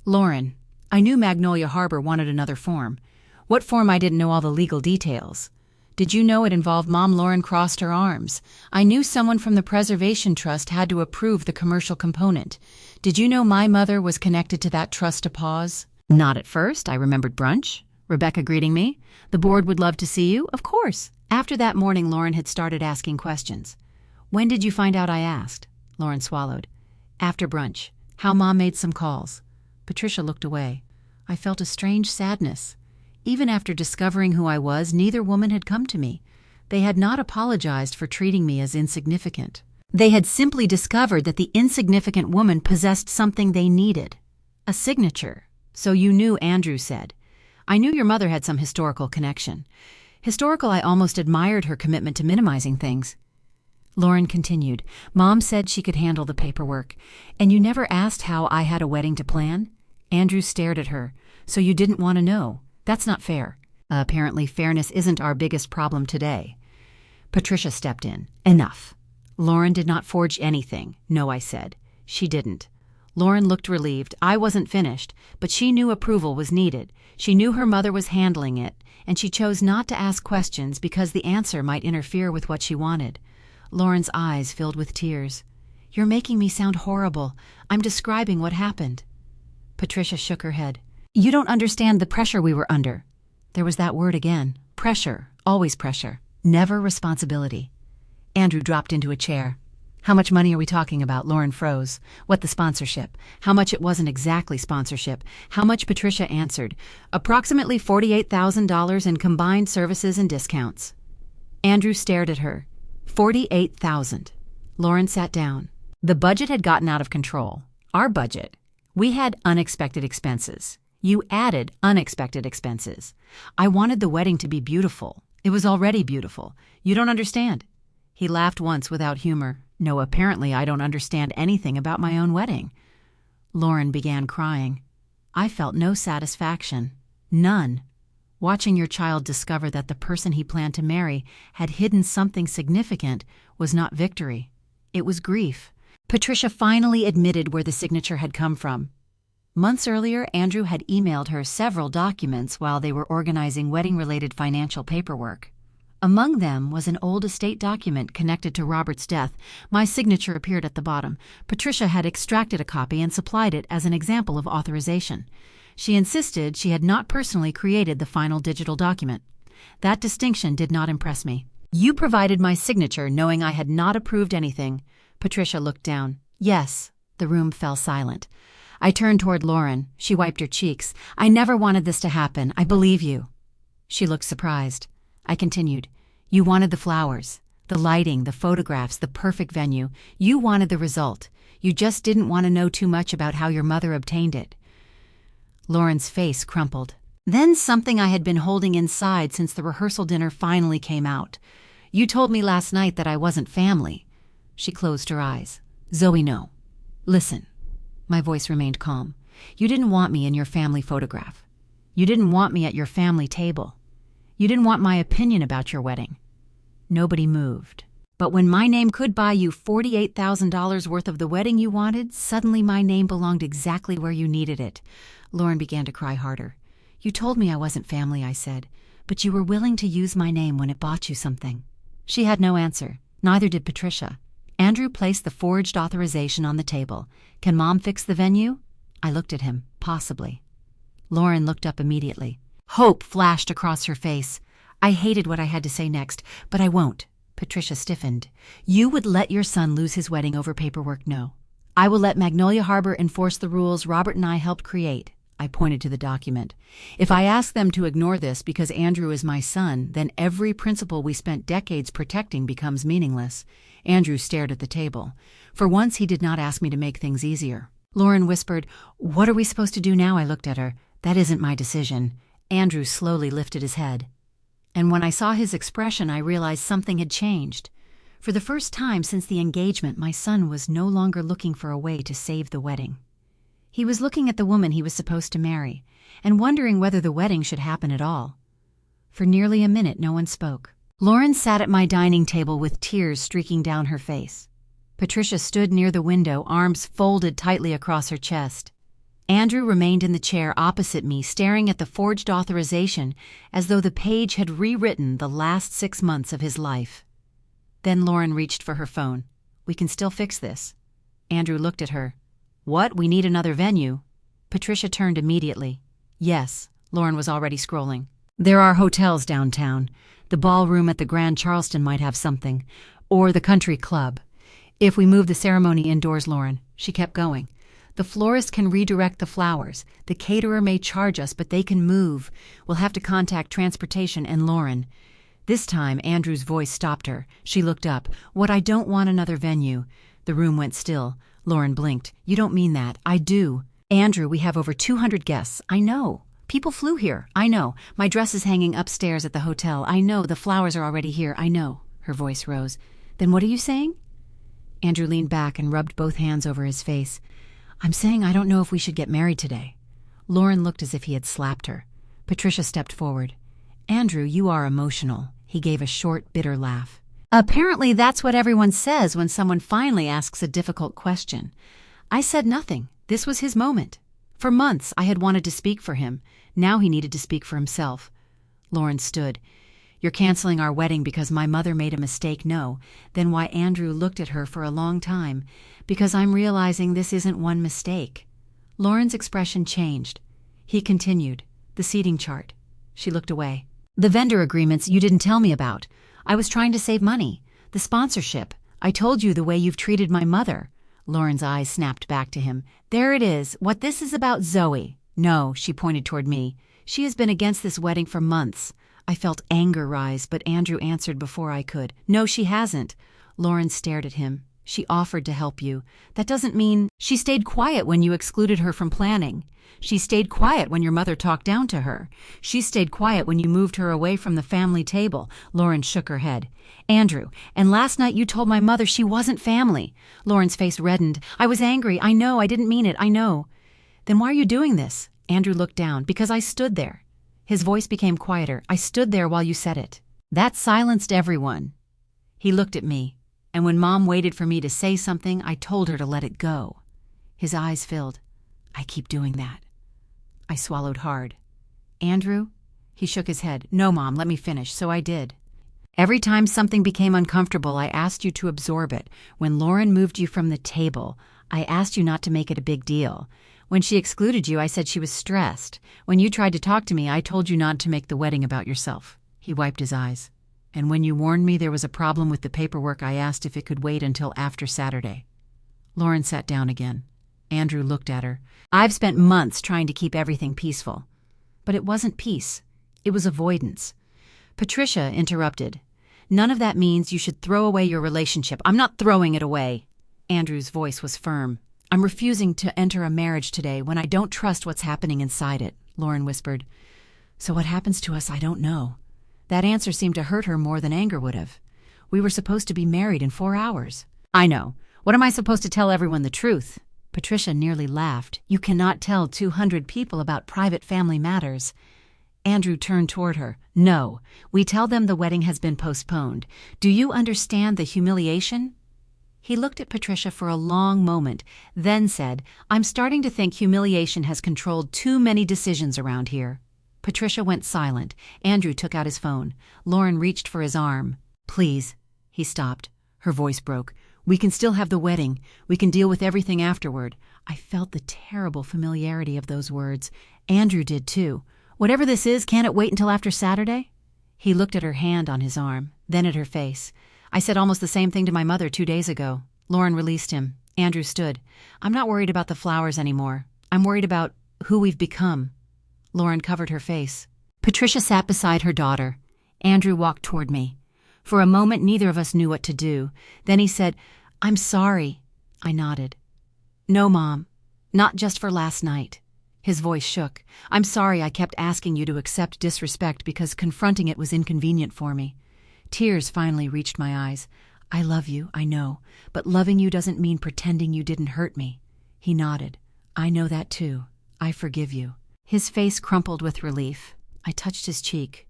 Lauren, I knew Magnolia Harbor wanted another form. What form? I didn't know all the legal details. Did you know it involved Mom? Lauren crossed her arms. I knew someone from the Preservation Trust had to approve the commercial component. Did you know my mother was connected to that trust? A pause. Not at first. I remembered brunch. Rebecca greeting me. The board would love to see you. Of course. After that morning, Lauren had started asking questions. When did you find out? I asked. Lauren swallowed. After brunch. How Mom made some calls. Patricia looked away. I felt a strange sadness. Even after discovering who I was, neither woman had come to me. They had not apologized for treating me as insignificant. They had simply discovered that the insignificant woman possessed something they needed. A signature. So you knew, Andrew said. I knew your mother had some historical connection. Historical, I almost admired her commitment to minimizing things. Lauren continued. Mom said she could handle the paperwork. And you never asked how I had a wedding to plan? Andrew stared at her. So you didn't want to know. That's not fair. Apparently fairness isn't our biggest problem today. Patricia stepped in. Enough. Lauren did not forge anything. No, I said. She didn't. Lauren looked relieved. I wasn't finished, but she knew approval was needed. She knew her mother was handling it, and she chose not to ask questions because the answer might interfere with what she wanted. Lauren's eyes filled with tears. You're making me sound horrible. I'm describing what happened. Patricia shook her head. You don't understand the pressure we were under. There was that word again. Pressure. Always pressure. Never responsibility. Andrew dropped into a chair. How much money are we talking about? Lauren froze. What the sponsorship? How much it wasn't exactly sponsorship? How much? Patricia answered. Approximately $48,000 in combined services and discounts. Andrew stared at her. $48,000. Lauren sat down. The budget had gotten out of control. Our budget. We had unexpected expenses. You added unexpected expenses. I wanted the wedding to be beautiful. It was already beautiful. You don't understand. He laughed once without humor. No, apparently I don't understand anything about my own wedding. Lauren began crying. I felt no satisfaction. None. Watching your child discover that the person he planned to marry had hidden something significant was not victory. It was grief. Patricia finally admitted where the signature had come from. Months earlier, Andrew had emailed her several documents while they were organizing wedding-related financial paperwork. Among them was an old estate document connected to Robert's death. My signature appeared at the bottom. Patricia had extracted a copy and supplied it as an example of authorization. She insisted she had not personally created the final digital document. That distinction did not impress me. You provided my signature knowing I had not approved anything. Patricia looked down. Yes. The room fell silent. I turned toward Lauren. She wiped her cheeks. I never wanted this to happen. I believe you. She looked surprised. I continued. You wanted the flowers, the lighting, the photographs, the perfect venue. You wanted the result. You just didn't want to know too much about how your mother obtained it. Lauren's face crumpled. Then something I had been holding inside since the rehearsal dinner finally came out. You told me last night that I wasn't family. She closed her eyes. Zoe, no. Listen. My voice remained calm. You didn't want me in your family photograph. You didn't want me at your family table. You didn't want my opinion about your wedding. Nobody moved. But when my name could buy you $48,000 worth of the wedding you wanted, suddenly my name belonged exactly where you needed it. Lauren began to cry harder. You told me I wasn't family, I said, but you were willing to use my name when it bought you something. She had no answer. Neither did Patricia. Andrew placed the forged authorization on the table. Can Mom fix the venue? I looked at him. Possibly. Lauren looked up immediately. Hope flashed across her face. I hated what I had to say next, but I won't. Patricia stiffened. You would let your son lose his wedding over paperwork? No. I will let Magnolia Harbor enforce the rules Robert and I helped create. I pointed to the document. If I ask them to ignore this because Andrew is my son, then every principle we spent decades protecting becomes meaningless. Andrew stared at the table. For once, he did not ask me to make things easier. Lauren whispered, What are we supposed to do now? I looked at her. That isn't my decision. Andrew slowly lifted his head. And when I saw his expression, I realized something had changed. For the first time since the engagement, my son was no longer looking for a way to save the wedding. He was looking at the woman he was supposed to marry, and wondering whether the wedding should happen at all. For nearly a minute, no one spoke. Lauren sat at my dining table with tears streaking down her face. Patricia stood near the window, arms folded tightly across her chest. Andrew remained in the chair opposite me, staring at the forged authorization as though the page had rewritten the last 6 months of his life. Then Lauren reached for her phone. We can still fix this. Andrew looked at her. What? We need another venue. Patricia turned immediately. Yes, Lauren was already scrolling. There are hotels downtown. The ballroom at the Grand Charleston might have something. Or the country club. If we move the ceremony indoors, Lauren. She kept going. The florist can redirect the flowers. The caterer may charge us, but they can move. We'll have to contact transportation and Lauren. This time, Andrew's voice stopped her. She looked up. What? I don't want another venue. The room went still. Lauren blinked. You don't mean that. I do. Andrew, we have over 200 guests. I know. People flew here. I know. My dress is hanging upstairs at the hotel. I know. The flowers are already here. I know. Her voice rose. Then what are you saying? Andrew leaned back and rubbed both hands over his face. I'm saying I don't know if we should get married today. Lauren looked as if he had slapped her. Patricia stepped forward. Andrew, you are emotional. He gave a short, bitter laugh. Apparently that's what everyone says when someone finally asks a difficult question. I said nothing. This was his moment. For months I had wanted to speak for him. Now he needed to speak for himself. Lauren stood. You're canceling our wedding because my mother made a mistake? No. Then why? Andrew looked at her for a long time. Because I'm realizing this isn't one mistake. Lauren's expression changed. He continued. The seating chart. She looked away. The vendor agreements you didn't tell me about. I was trying to save money. The sponsorship. I told you the way you've treated my mother. Lauren's eyes snapped back to him. There it is. What this is about Zoe. No, she pointed toward me. She has been against this wedding for months. I felt anger rise, but Andrew answered before I could. No, she hasn't. Lauren stared at him. She offered to help you. That doesn't mean she stayed quiet when you excluded her from planning. She stayed quiet when your mother talked down to her. She stayed quiet when you moved her away from the family table. Lauren shook her head. Andrew, and last night you told my mother she wasn't family. Lauren's face reddened. I was angry. I know. I didn't mean it. I know. Then why are you doing this? Andrew looked down. Because I stood there. His voice became quieter. "I stood there while you said it." That silenced everyone. He looked at me, and when Mom waited for me to say something, I told her to let it go. His eyes filled. "I keep doing that." I swallowed hard. "Andrew?" He shook his head. "No, Mom, let me finish." So I did. "Every time something became uncomfortable, I asked you to absorb it. When Lauren moved you from the table, I asked you not to make it a big deal. When she excluded you, I said she was stressed. When you tried to talk to me, I told you not to make the wedding about yourself." He wiped his eyes. "And when you warned me there was a problem with the paperwork, I asked if it could wait until after Saturday." Lauren sat down again. Andrew looked at her. "I've spent months trying to keep everything peaceful." But it wasn't peace. It was avoidance. Patricia interrupted. "None of that means you should throw away your relationship." "I'm not throwing it away." Andrew's voice was firm. "I'm refusing to enter a marriage today when I don't trust what's happening inside it," Lauren whispered. "So what happens to us, I don't know." That answer seemed to hurt her more than anger would have. "We were supposed to be married in 4 hours." "I know. What am I supposed to tell everyone the truth?" Patricia nearly laughed. "You cannot tell 200 people about private family matters." Andrew turned toward her. "No, we tell them the wedding has been postponed. Do you understand the humiliation?" He looked at Patricia for a long moment, then said, "I'm starting to think humiliation has controlled too many decisions around here." Patricia went silent. Andrew took out his phone. Lauren reached for his arm. "Please." He stopped. Her voice broke. "We can still have the wedding. We can deal with everything afterward." I felt the terrible familiarity of those words. Andrew did too. "Whatever this is, can't it wait until after Saturday?" He looked at her hand on his arm, then at her face. "I said almost the same thing to my mother 2 days ago." Lauren released him. Andrew stood. "I'm not worried about the flowers anymore. I'm worried about who we've become." Lauren covered her face. Patricia sat beside her daughter. Andrew walked toward me. For a moment, neither of us knew what to do. Then he said, "I'm sorry." I nodded. "No, Mom. Not just for last night." His voice shook. "I'm sorry I kept asking you to accept disrespect because confronting it was inconvenient for me." Tears finally reached my eyes. "I love you, I know, but loving you doesn't mean pretending you didn't hurt me." He nodded. "I know that too. I forgive you." His face crumpled with relief. I touched his cheek.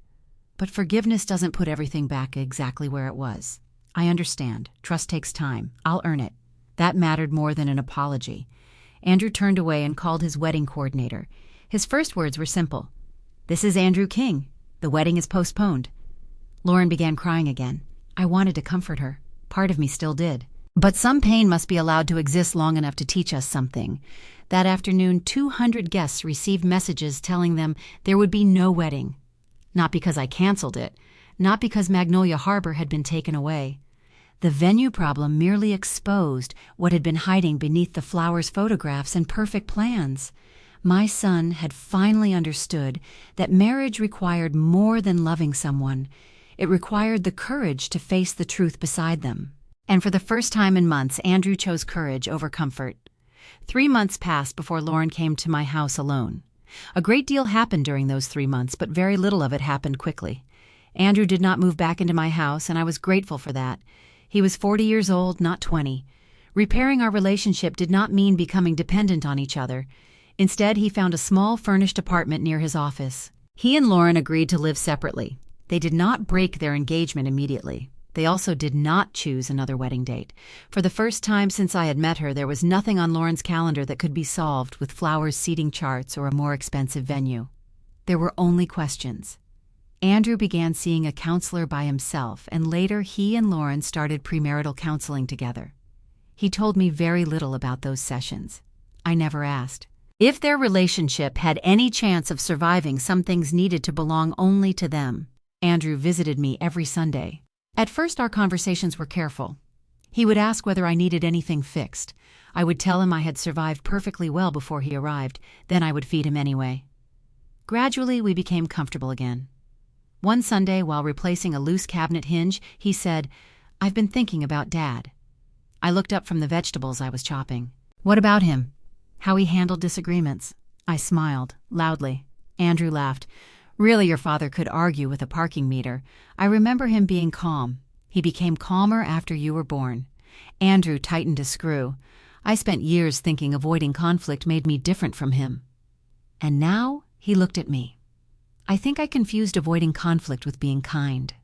"But forgiveness doesn't put everything back exactly where it was. I understand. Trust takes time. I'll earn it." That mattered more than an apology. Andrew turned away and called his wedding coordinator. His first words were simple. "This is Andrew King. The wedding is postponed." Lauren began crying again. I wanted to comfort her. Part of me still did. But some pain must be allowed to exist long enough to teach us something. That afternoon, 200 guests received messages telling them there would be no wedding. Not because I canceled it, not because Magnolia Harbor had been taken away. The venue problem merely exposed what had been hiding beneath the flowers' photographs and perfect plans. My son had finally understood that marriage required more than loving someone. It required the courage to face the truth beside them. And for the first time in months, Andrew chose courage over comfort. 3 months passed before Lauren came to my house alone. A great deal happened during those 3 months, but very little of it happened quickly. Andrew did not move back into my house, and I was grateful for that. He was 40 years old, not 20. Repairing our relationship did not mean becoming dependent on each other. Instead, he found a small furnished apartment near his office. He and Lauren agreed to live separately. They did not break their engagement immediately. They also did not choose another wedding date. For the first time since I had met her, there was nothing on Lauren's calendar that could be solved with flowers, seating charts, or a more expensive venue. There were only questions. Andrew began seeing a counselor by himself, and later he and Lauren started premarital counseling together. He told me very little about those sessions. I never asked. If their relationship had any chance of surviving, some things needed to belong only to them. Andrew visited me every Sunday. At first, our conversations were careful. He would ask whether I needed anything fixed. I would tell him I had survived perfectly well before he arrived. Then I would feed him anyway. Gradually, we became comfortable again. One Sunday, while replacing a loose cabinet hinge, he said, "I've been thinking about Dad." I looked up from the vegetables I was chopping. "What about him? How he handled disagreements?" I smiled, loudly. Andrew laughed. "Really, your father could argue with a parking meter. I remember him being calm. He became calmer after you were born." Andrew tightened a screw. I spent years thinking avoiding conflict made me different from him. And now he looked at me. I think I confused avoiding conflict with being kind.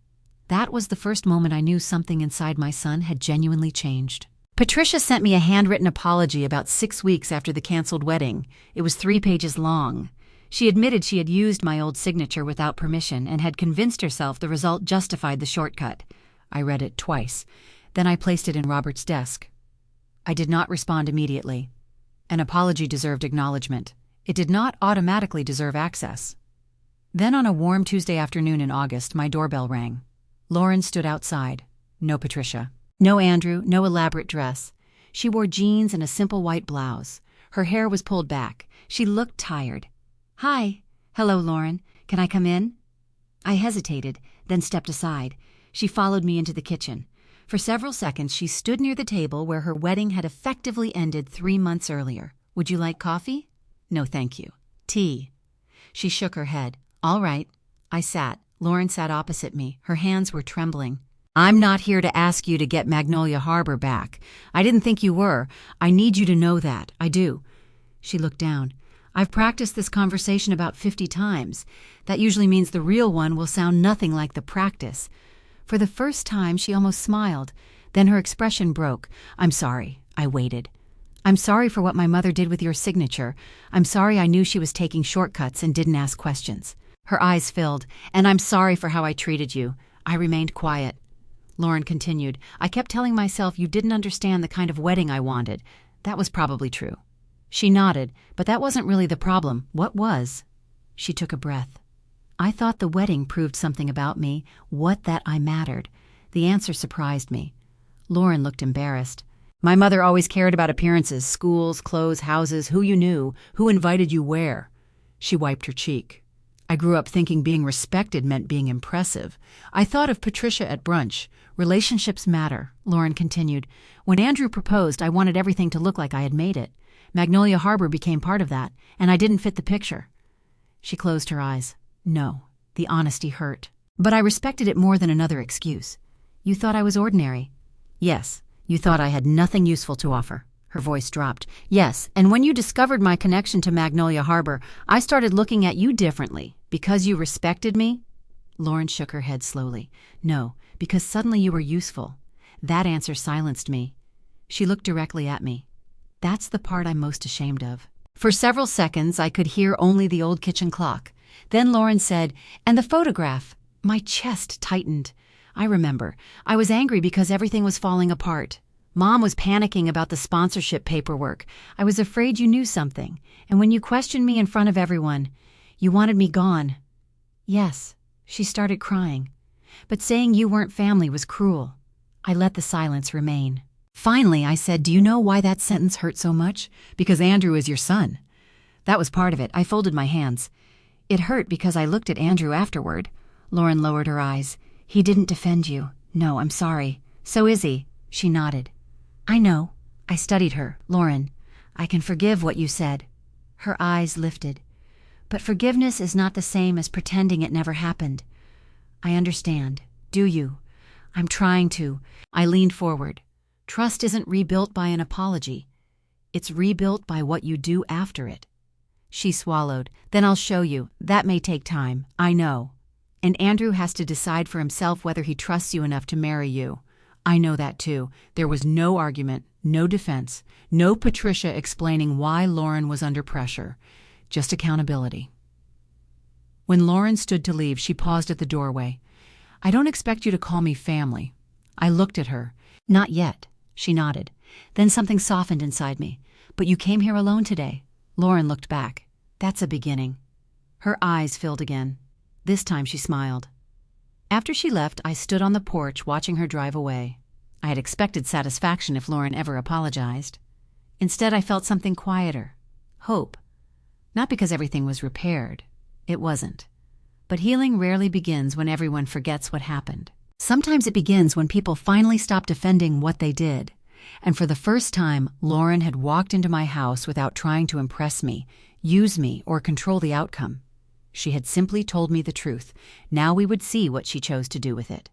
That was the first moment I knew something inside my son had genuinely changed. Patricia sent me a handwritten apology about 6 weeks after the canceled wedding. It was 3 pages long. She admitted she had used my old signature without permission and had convinced herself the result justified the shortcut. I read it twice. Then I placed it in Robert's desk. I did not respond immediately. An apology deserved acknowledgement. It did not automatically deserve access. Then on a warm Tuesday afternoon in August, my doorbell rang. Lauren stood outside. No Patricia. No Andrew, no elaborate dress. She wore jeans and a simple white blouse. Her hair was pulled back. She looked tired. "Hi." "Hello, Lauren. Can I come in?" I hesitated, then stepped aside. She followed me into the kitchen. For several seconds, she stood near the table where her wedding had effectively ended 3 months earlier. "Would you like coffee?" "No, thank you." "Tea." She shook her head. "All right." I sat. Lauren sat opposite me. Her hands were trembling. "I'm not here to ask you to get Magnolia Harbor back. I didn't think you were. I need you to know that. I do." She looked down. "I've practiced this conversation about 50 times. That usually means the real one will sound nothing like the practice." For the first time, she almost smiled. Then her expression broke. "I'm sorry." I waited. "I'm sorry for what my mother did with your signature. I'm sorry I knew she was taking shortcuts and didn't ask questions." Her eyes filled. "And I'm sorry for how I treated you." I remained quiet. Lauren continued. "I kept telling myself you didn't understand the kind of wedding I wanted. That was probably true." She nodded, "But that wasn't really the problem. What was?" She took a breath. "I thought the wedding proved something about me, that I mattered." The answer surprised me. Lauren looked embarrassed. "My mother always cared about appearances, schools, clothes, houses, who you knew, who invited you where." She wiped her cheek. "I grew up thinking being respected meant being impressive. I thought of Patricia at brunch. Relationships matter," Lauren continued. "When Andrew proposed, I wanted everything to look like I had made it. Magnolia Harbor became part of that, and I didn't fit the picture." She closed her eyes. "No." The honesty hurt. "But I respected it more than another excuse. You thought I was ordinary." "Yes. You thought I had nothing useful to offer." Her voice dropped. "Yes, and when you discovered my connection to Magnolia Harbor, I started looking at you differently. Because you respected me?" Lauren shook her head slowly. "No, because suddenly you were useful." That answer silenced me. She looked directly at me. "That's the part I'm most ashamed of." For several seconds, I could hear only the old kitchen clock. Then Lauren said, "And the photograph." My chest tightened. I remember. I was angry because everything was falling apart. Mom was panicking about the sponsorship paperwork. I was afraid you knew something. And when you questioned me in front of everyone, you wanted me gone. "Yes." She started crying. "But saying you weren't family was cruel." I let the silence remain. Finally, I said, "Do you know why that sentence hurt so much? Because Andrew is your son." That was part of it. I folded my hands. "It hurt because I looked at Andrew afterward." Lauren lowered her eyes. "He didn't defend you." "No, I'm sorry." "So is he." She nodded. "I know." I studied her. "Lauren, I can forgive what you said." Her eyes lifted. "But forgiveness is not the same as pretending it never happened." "I understand. Do you?" "I'm trying to." I leaned forward. "Trust isn't rebuilt by an apology. It's rebuilt by what you do after it." She swallowed. "Then I'll show you. That may take time. I know. And Andrew has to decide for himself whether he trusts you enough to marry you." I know that too. There was no argument, no defense, no Patricia explaining why Lauren was under pressure. Just accountability. When Lauren stood to leave, she paused at the doorway. "I don't expect you to call me family." I looked at her. "Not yet." She nodded. Then something softened inside me. "But you came here alone today." Lauren looked back. "That's a beginning." Her eyes filled again. This time she smiled. After she left, I stood on the porch watching her drive away. I had expected satisfaction if Lauren ever apologized. Instead, I felt something quieter. Hope. Not because everything was repaired. It wasn't. But healing rarely begins when everyone forgets what happened. Sometimes it begins when people finally stop defending what they did. And for the first time, Lauren had walked into my house without trying to impress me, use me, or control the outcome. She had simply told me the truth. Now we would see what she chose to do with it.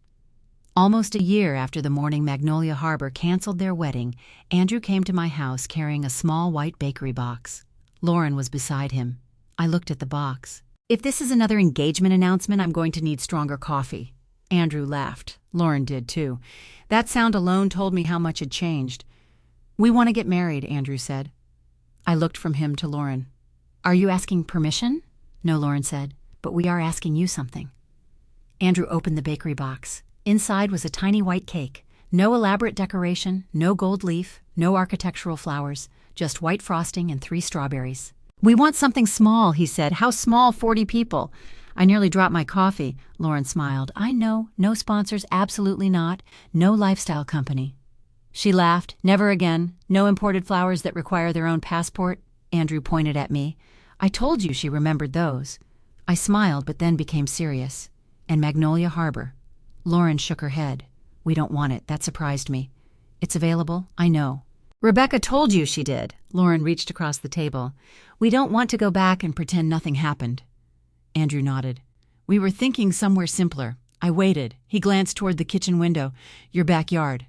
Almost a year after the morning Magnolia Harbor canceled their wedding, Andrew came to my house carrying a small white bakery box. Lauren was beside him. I looked at the box. If this is another engagement announcement, I'm going to need stronger coffee. Andrew laughed. Lauren did too. That sound alone told me how much had changed. We want to get married, Andrew said. I looked from him to Lauren. Are you asking permission? No, Lauren said, but we are asking you something. Andrew opened the bakery box. Inside was a tiny white cake. No elaborate decoration, no gold leaf, no architectural flowers, just white frosting and 3 strawberries. We want something small, he said. How small? 40 people. I nearly dropped my coffee. Lauren smiled. I know. No sponsors, absolutely not. No lifestyle company. She laughed. Never again. No imported flowers that require their own passport. Andrew pointed at me. I told you she remembered those. I smiled, but then became serious. And Magnolia Harbor. Lauren shook her head. We don't want it. That surprised me. It's available, I know. Rebecca told you she did. Lauren reached across the table. We don't want to go back and pretend nothing happened. Andrew nodded. We were thinking somewhere simpler. I waited. He glanced toward the kitchen window. Your backyard.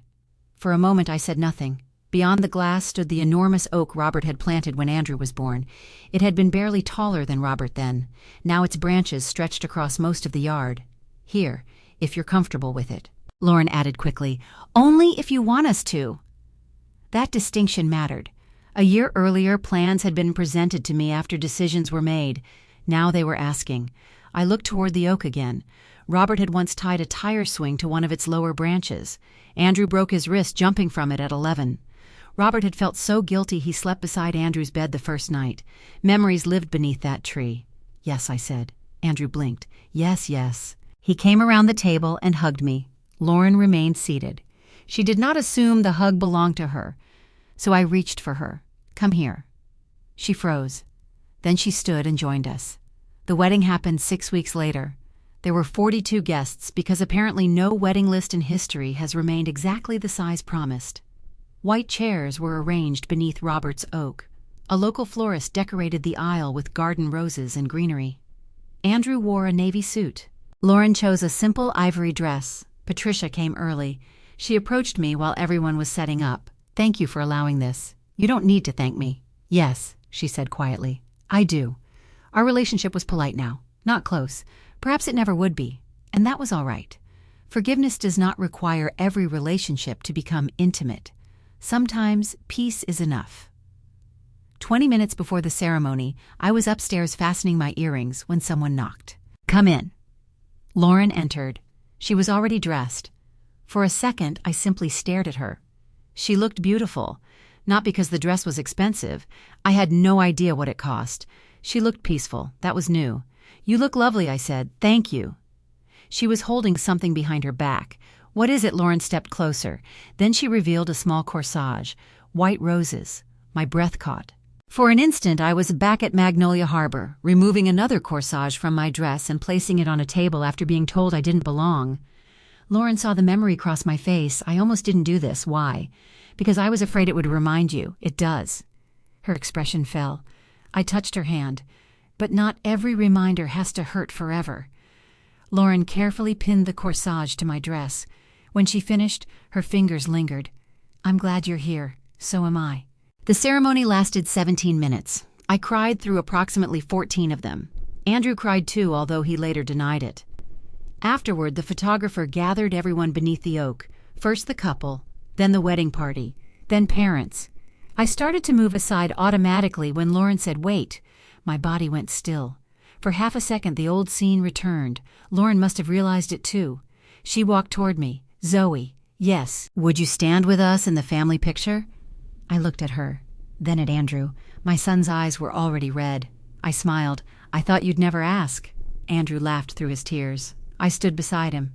For a moment I said nothing. Beyond the glass stood the enormous oak Robert had planted when Andrew was born. It had been barely taller than Robert then. Now its branches stretched across most of the yard. Here, if you're comfortable with it. Lauren added quickly, only if you want us to. That distinction mattered. A year earlier, plans had been presented to me after decisions were made. Now they were asking. I looked toward the oak again. Robert had once tied a tire swing to one of its lower branches. Andrew broke his wrist jumping from it at 11. Robert had felt so guilty he slept beside Andrew's bed the first night. Memories lived beneath that tree. Yes, I said. Andrew blinked. Yes, yes. He came around the table and hugged me. Lauren remained seated. She did not assume the hug belonged to her, so I reached for her. Come here. She froze. Then she stood and joined us. The wedding happened 6 weeks later. There were 42 guests because apparently no wedding list in history has remained exactly the size promised. White chairs were arranged beneath Robert's oak. A local florist decorated the aisle with garden roses and greenery. Andrew wore a navy suit. Lauren chose a simple ivory dress. Patricia came early. She approached me while everyone was setting up. Thank you for allowing this. You don't need to thank me. Yes, she said quietly. I do. Our relationship was polite now. Not close. Perhaps it never would be. And that was all right. Forgiveness does not require every relationship to become intimate. Sometimes peace is enough. 20 minutes before the ceremony, I was upstairs fastening my earrings when someone knocked. Come in. Lauren entered. She was already dressed. For a second, I simply stared at her. She looked beautiful. Not because the dress was expensive. I had no idea what it cost. She looked peaceful. That was new. You look lovely, I said. Thank you. She was holding something behind her back. What is it? Lauren stepped closer. Then she revealed a small corsage. White roses. My breath caught. For an instant, I was back at Magnolia Harbor, removing another corsage from my dress and placing it on a table after being told I didn't belong. Lauren saw the memory cross my face. I almost didn't do this. Why? Because I was afraid it would remind you. It does. Her expression fell. I touched her hand. But not every reminder has to hurt forever. Lauren carefully pinned the corsage to my dress. When she finished, her fingers lingered. I'm glad you're here. So am I. The ceremony lasted 17 minutes. I cried through approximately 14 of them. Andrew cried too, although he later denied it. Afterward, the photographer gathered everyone beneath the oak. First the couple, then the wedding party, then parents. I started to move aside automatically when Lauren said, wait. My body went still. For half a second, the old scene returned. Lauren must have realized it too. She walked toward me. Zoe, yes. Would you stand with us in the family picture? I looked at her, then at Andrew. My son's eyes were already red. I smiled. I thought you'd never ask. Andrew laughed through his tears. I stood beside him.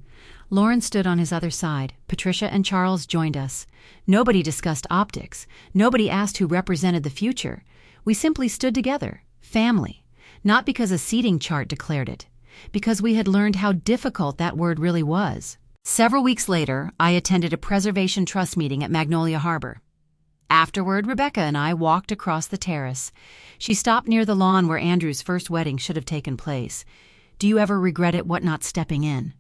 Lauren stood on his other side. Patricia and Charles joined us. Nobody discussed optics. Nobody asked who represented the future. We simply stood together. Family. Not because a seating chart declared it. Because we had learned how difficult that word really was. Several weeks later, I attended a preservation trust meeting at Magnolia Harbor. Afterward, Rebecca and I walked across the terrace. She stopped near the lawn where Andrew's first wedding should have taken place. Do you ever regret it not stepping in?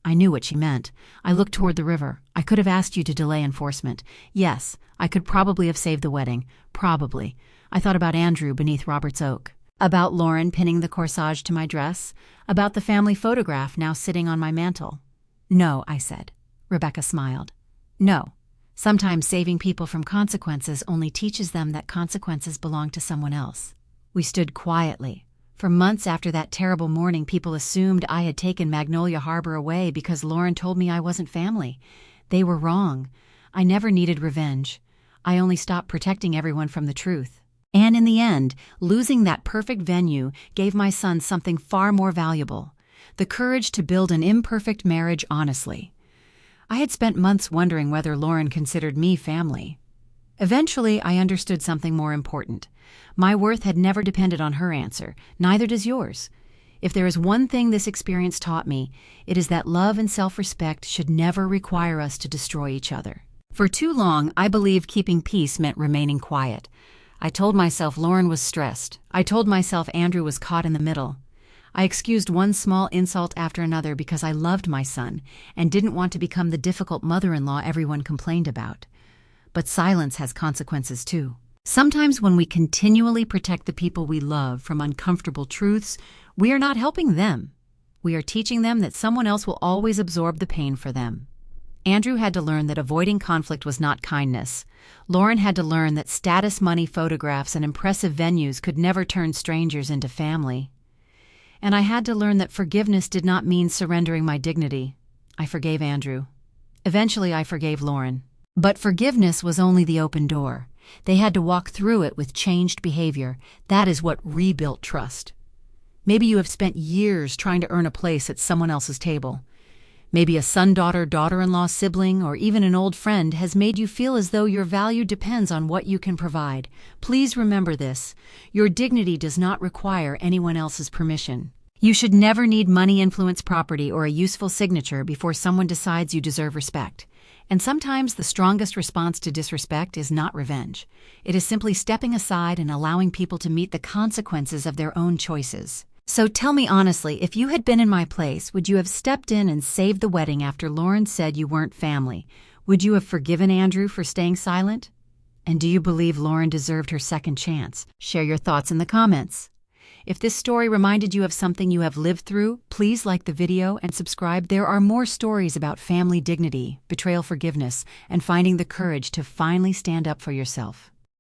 I knew what she meant. I looked toward the river. I could have asked you to delay enforcement. Yes, I could probably have saved the wedding. Probably. I thought about Andrew beneath Robert's oak. About Lauren pinning the corsage to my dress? About the family photograph now sitting on my mantel? No, I said. Rebecca smiled. No. Sometimes saving people from consequences only teaches them that consequences belong to someone else. We stood quietly. For months after that terrible morning, people assumed I had taken Magnolia Harbor away because Lauren told me I wasn't family. They were wrong. I never needed revenge. I only stopped protecting everyone from the truth. And in the end, losing that perfect venue gave my son something far more valuable: the courage to build an imperfect marriage honestly. I had spent months wondering whether Lauren considered me family. Eventually, I understood something more important. My worth had never depended on her answer, neither does yours. If there is one thing this experience taught me, it is that love and self-respect should never require us to destroy each other. For too long, I believed keeping peace meant remaining quiet. I told myself Lauren was stressed. I told myself Andrew was caught in the middle. I excused one small insult after another because I loved my son and didn't want to become the difficult mother-in-law everyone complained about. But silence has consequences too. Sometimes when we continually protect the people we love from uncomfortable truths, we are not helping them. We are teaching them that someone else will always absorb the pain for them. Andrew had to learn that avoiding conflict was not kindness. Lauren had to learn that status money photographs and impressive venues could never turn strangers into family. And I had to learn that forgiveness did not mean surrendering my dignity. I forgave Andrew. Eventually, I forgave Lauren. But forgiveness was only the open door. They had to walk through it with changed behavior. That is what rebuilt trust. Maybe you have spent years trying to earn a place at someone else's table. Maybe a son-daughter, daughter-in-law, sibling, or even an old friend has made you feel as though your value depends on what you can provide. Please remember this: your dignity does not require anyone else's permission. You should never need money, influence, property, or a useful signature before someone decides you deserve respect. And sometimes the strongest response to disrespect is not revenge. It is simply stepping aside and allowing people to meet the consequences of their own choices. So tell me honestly, if you had been in my place, would you have stepped in and saved the wedding after Lauren said you weren't family? Would you have forgiven Andrew for staying silent? And do you believe Lauren deserved her second chance? Share your thoughts in the comments. If this story reminded you of something you have lived through, please like the video and subscribe. There are more stories about family dignity, betrayal, forgiveness, and finding the courage to finally stand up for yourself.